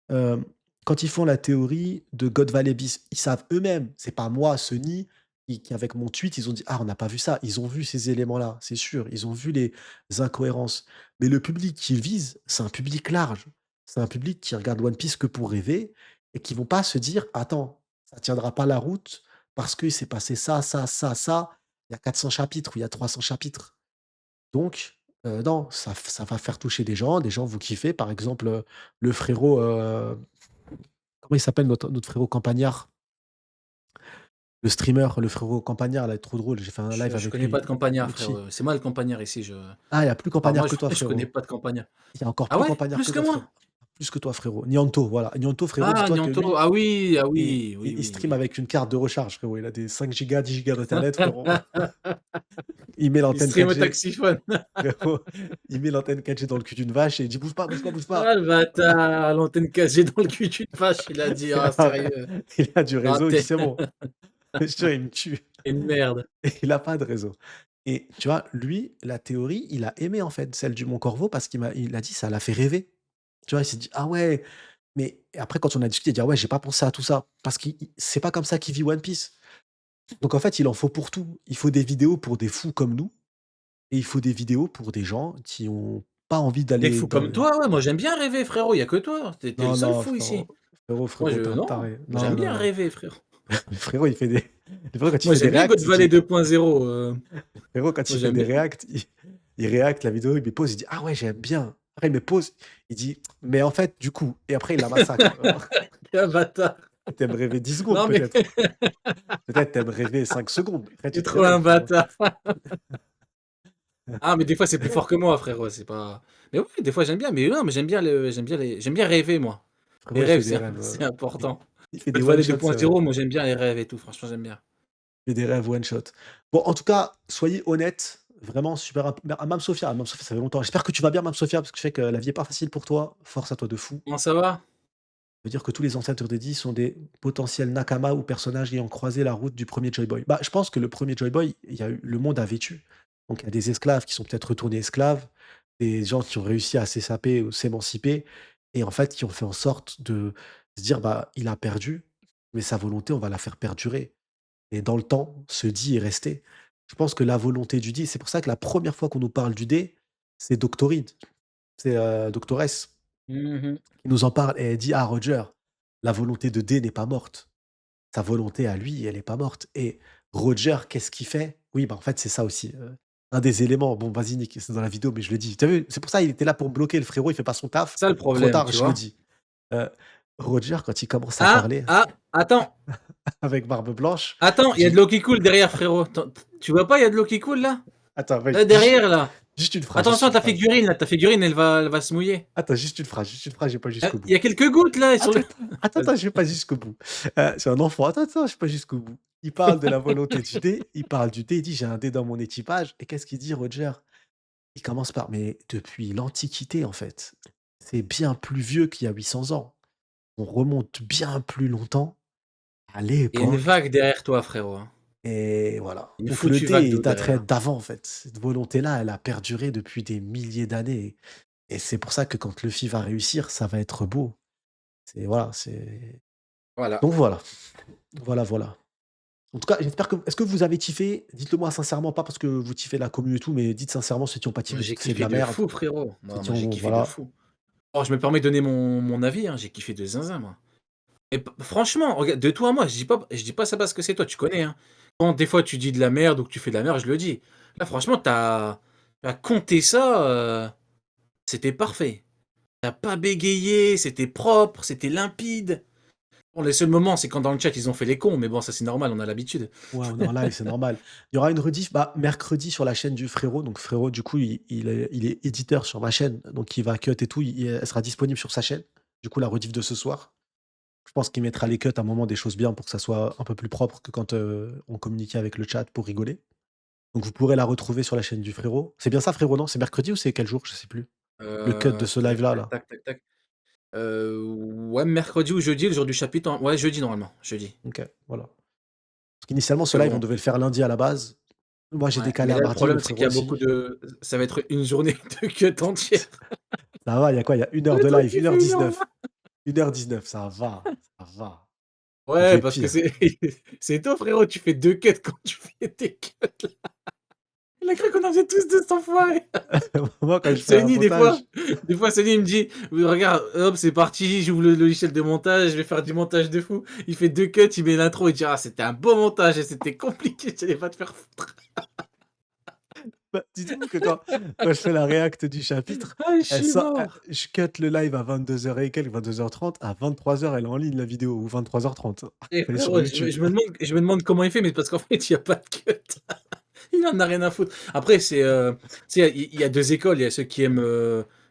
hein. Quand ils font la théorie de God Valley Bis, ils savent eux-mêmes, c'est pas moi, Sony, qui avec mon tweet, ils ont dit: «Ah, on n'a pas vu ça». Ils ont vu ces éléments-là, c'est sûr. Ils ont vu les incohérences. Mais le public qu'ils visent, c'est un public large. C'est un public qui regarde One Piece que pour rêver et qui vont pas se dire: «Attends, ça tiendra pas la route parce qu'il s'est passé ça, ça, ça, ça, il y a 400 chapitres ou il y a 300 chapitres». Donc, non, ça va faire toucher des gens vont kiffer. Par exemple, le frérot, comment il s'appelle notre frérot Campagnard? Le streamer, le frérot Campagnard là, trop drôle, j'ai fait un live Je avec connais pas lui. de campagnard, Gucci. frérot, c'est moi le campagnard ici, je Ah, il y a plus enfin Campagnard moi que toi je connais frérot. pas de campagnard. Il y a encore Ah plus ouais? Campagnard Plus que que toi frérot. moi? Plus que toi frérot. Nianto, voilà. Nianto frérot, Ah dis-toi que Nianto, lui, ah oui, ah il oui, oui, il oui, stream oui. avec une carte de recharge frérot. Il a des 5 gigas, 10 gigas d'internet frérot. Il met Il l'antenne stream au 4G taxiphone. frérot, il met l'antenne 4G dans le cul d'une vache et il dit: «Bouge pas, bouge pas, bouge pas». Ah le bâtard, l'antenne casée dans le cul d'une vache, il a dit: «Ah sérieux? Il a du Ah réseau, il dit: tu «C'est bon». Je te jure, il me tue. une merde». Il a pas de réseau et tu vois, lui, la théorie, il a aimé en fait celle du Mont Corvo parce il a dit: «Ça l'a fait rêver». Tu vois? Il s'est dit: «Ah ouais», mais après quand on a discuté, il dit: «Ah ouais, j'ai pas pensé à tout ça» parce qu'il c'est pas comme ça qu'il vit One Piece. Donc en fait, il en faut pour tout. Il faut des vidéos pour des fous comme nous et il faut des vidéos pour des gens qui ont pas envie Des d'aller fous dans comme le toi, ouais, moi j'aime bien rêver frérot, il y a que toi, tu es le non, seul non, fou frérot, ici. Moi je frérot, tu un non, taré. moi Non, j'aime non, bien non. rêver frérot. Le frérot, il fait des le frérot quand il Moi fait des j'aime bien God reacts, il Valley dit 2.0, frérot, quand moi il fait j'aime des bien. reacts, il réacte la vidéo, il me pose, il dit: «Ah ouais, j'aime bien». Après il me pose, il dit: «Mais en fait, du coup» et après il la massacre. Quel bâtard. Tu rêver 10 secondes Non mais peut-être. Peut-être tu rêver 5 secondes. Après tu tu es te trop réveilles un frérot. bâtard. Ah mais des fois c'est plus fort que moi frérot, c'est pas mais oui, des fois j'aime bien, mais non, mais j'aime bien rêver moi. Frérot, Les il rêves fait des rêves, c'est il important. il fait des God one Valley shots, c'est vrai. 2.0, moi j'aime bien les rêves et tout, franchement j'aime bien. Il fait des rêves one shot. Bon, en tout cas, soyez honnêtes, vraiment super imp Mam Sofia, ça fait longtemps. J'espère que tu vas bien Mam Sofia, parce que je sais que la vie est pas facile pour toi. Force à toi de fou. Comment ça va? Ça veut dire que tous les ancêtres d'Eddie sont des potentiels nakama ou personnages ayant croisé la route du premier Joy Boy. Bah, je pense que le premier Joy Boy, il y a eu le monde a vécu. Donc il y a des esclaves qui sont peut-être retournés esclaves, des gens qui ont réussi à s'échapper ou s'émanciper et en fait qui ont fait en sorte de se dire: «Bah, il a perdu, mais sa volonté, on va la faire perdurer» et dans le temps, ce dit est resté. Je pense que la volonté du dit c'est pour ça que la première fois qu'on nous parle du dé, c'est Doctoride, c'est, Doctoress Mmh mh. qui nous en parle et elle dit: «Ah Roger, la volonté de D n'est pas morte. Sa volonté à lui, elle est pas morte» et Roger, qu'est-ce qu'il fait? Oui, bah, en fait, c'est ça aussi, un des éléments. Bon, vas-y Nick, c'est dans la vidéo, mais je le dis. Tu as vu? C'est pour ça, il était là pour me bloquer, le frérot, il fait pas son taf. C'est ça le Trop problème, tard, tu je le vois? dis. Roger, quand il commence à Ah! parler Ah! Attends! avec barbe blanche. Attends, il y a de J'ai l'eau qui coule derrière, frérot. Tu vois pas, il y a de l'eau qui coule là? attends, vas-y, Là, derrière, là. juste une phrase, juste Attention à une ta phrase. figurine, là. Ta figurine, elle va se mouiller. Attends, juste une phrase, j'ai pas jusqu'au Il bout. y a quelques gouttes là sur Attends, le. attends, je vais pas jusqu'au bout. C'est un enfant. Attends, je vais pas jusqu'au bout. Il parle de la volonté du dé, il parle du dé, il dit: «J'ai un dé dans mon équipage» et qu'est-ce qu'il dit Roger? Il commence par: «Mais depuis l'Antiquité, en fait, c'est bien plus vieux qu'il y a 800 ans. On remonte bien plus longtemps, à Il y a une l'époque» vague derrière toi, frérot, hein. et voilà. Une Donc le foutue vague dé, il d'eau daterait derrière. d'avant, en fait. Cette volonté-là, elle a perduré depuis des milliers d'années et c'est pour ça que quand Luffy va réussir, ça va être beau. C'est voilà, c'est Voilà. donc voilà. Voilà. En tout cas, j'espère que est-ce que vous avez kiffé? Dites-le moi sincèrement, pas parce que vous kiffez la commu et tout, mais dites sincèrement ceux qui ont pas Moi, kiffé, j'ai dites que c'est de kiffé la de merde. fou, frérot. Ceux qui Moi, j'ai ont kiffé de voilà. fou. Oh, je me permets de donner mon avis, hein. J'ai kiffé de zinzin, moi. Et franchement, regarde, de toi à moi, je dis pas ça parce que c'est toi, tu connais, hein. Quand des fois tu dis de la merde ou que tu fais de la merde, je le dis. Là, franchement, t'as compté ça, c'était parfait. T'as pas bégayé, c'était propre, c'était limpide. Bon, les seuls moments, c'est quand dans le chat, ils ont fait les cons, mais bon, ça c'est normal, on a l'habitude. Ouais, on est en live, c'est normal. Il y aura une rediff, bah, mercredi sur la chaîne du frérot. Donc frérot, du coup, il est éditeur sur ma chaîne, donc il va cut et tout, elle sera disponible sur sa chaîne. Du coup, la rediff de ce soir. Je pense qu'il mettra les cuts à un moment des choses bien pour que ça soit un peu plus propre que quand, on communiquait avec le chat pour rigoler. Donc vous pourrez la retrouver sur la chaîne du frérot. C'est bien ça frérot, non? C'est mercredi ou c'est quel jour? Je sais plus. Le cut de ce Tac, live-là, tac, là. tac, tac, tac. Ouais, mercredi ou jeudi, le jour du chapitre. Ouais, jeudi normalement, jeudi. OK, voilà. Parce qu'initialement, ce Mais live, on bon, devait le faire lundi à la base. Moi, j'ai ouais. décalé Mais à là, le mardi, le problème, c'est qu'il frérot y a beaucoup aussi. de. Ça va être une journée de cut entière. Ça va, il y a quoi? Il y a 1 Je heure vais de trop live, 1 kiffer heure une heure 19. là. 1h19, ça va, ça va. On Ouais, fait parce que pire. c'est toi, frérot, tu fais 2 cuts quand tu fais tes cuts. Il a cru qu'on en faisait tous 200 fois. Moi, quand je fais un Sony, montage, des fois, Sony, il me dit: «Oui, regarde, hop, c'est parti, j'ouvre le logiciel de montage, je vais faire du montage de fou». Il fait 2 cuts, il met l'intro, il dit: «Ah, c'était un beau montage et c'était compliqué, tu allais pas te faire foutre». bah, dites-vous que quand je fais la réact du chapitre, Ah, je elle suis sort mort. je cut le live à 22 h et quelques, 22 h 30. À 23 h, elle est en ligne, la vidéo, ou 23 h 30. Et Elle est sur frérot, je me YouTube. je me demande je me demande comment il fait, mais parce qu'en fait, il y a pas de cut. Il en a rien à foutre. Après, tu sais, il y a 2 écoles. Il y a ceux qui aiment,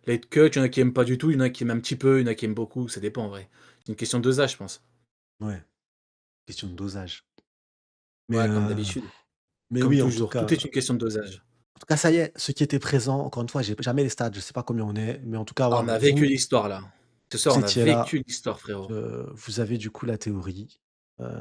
les cuts, il y en a qui aiment pas du tout, il y en a qui aiment un petit peu, il y en a qui aiment beaucoup, ça dépend en vrai. C'est une question de dosage, je pense. Ouais, question de dosage. Mais, Ouais, comme heu, d'habitude, mais comme oui, toujours, tout est une question de dosage. en tout cas, ça y est, ceux qui étaient présents, encore une fois, j'ai jamais les stats, je sais pas combien on est, mais en tout cas, Ah, on voilà, a vécu vous l'histoire là. Ce soir, vous on a étiez là, vécu l'histoire, frérot. vous avez du coup la théorie.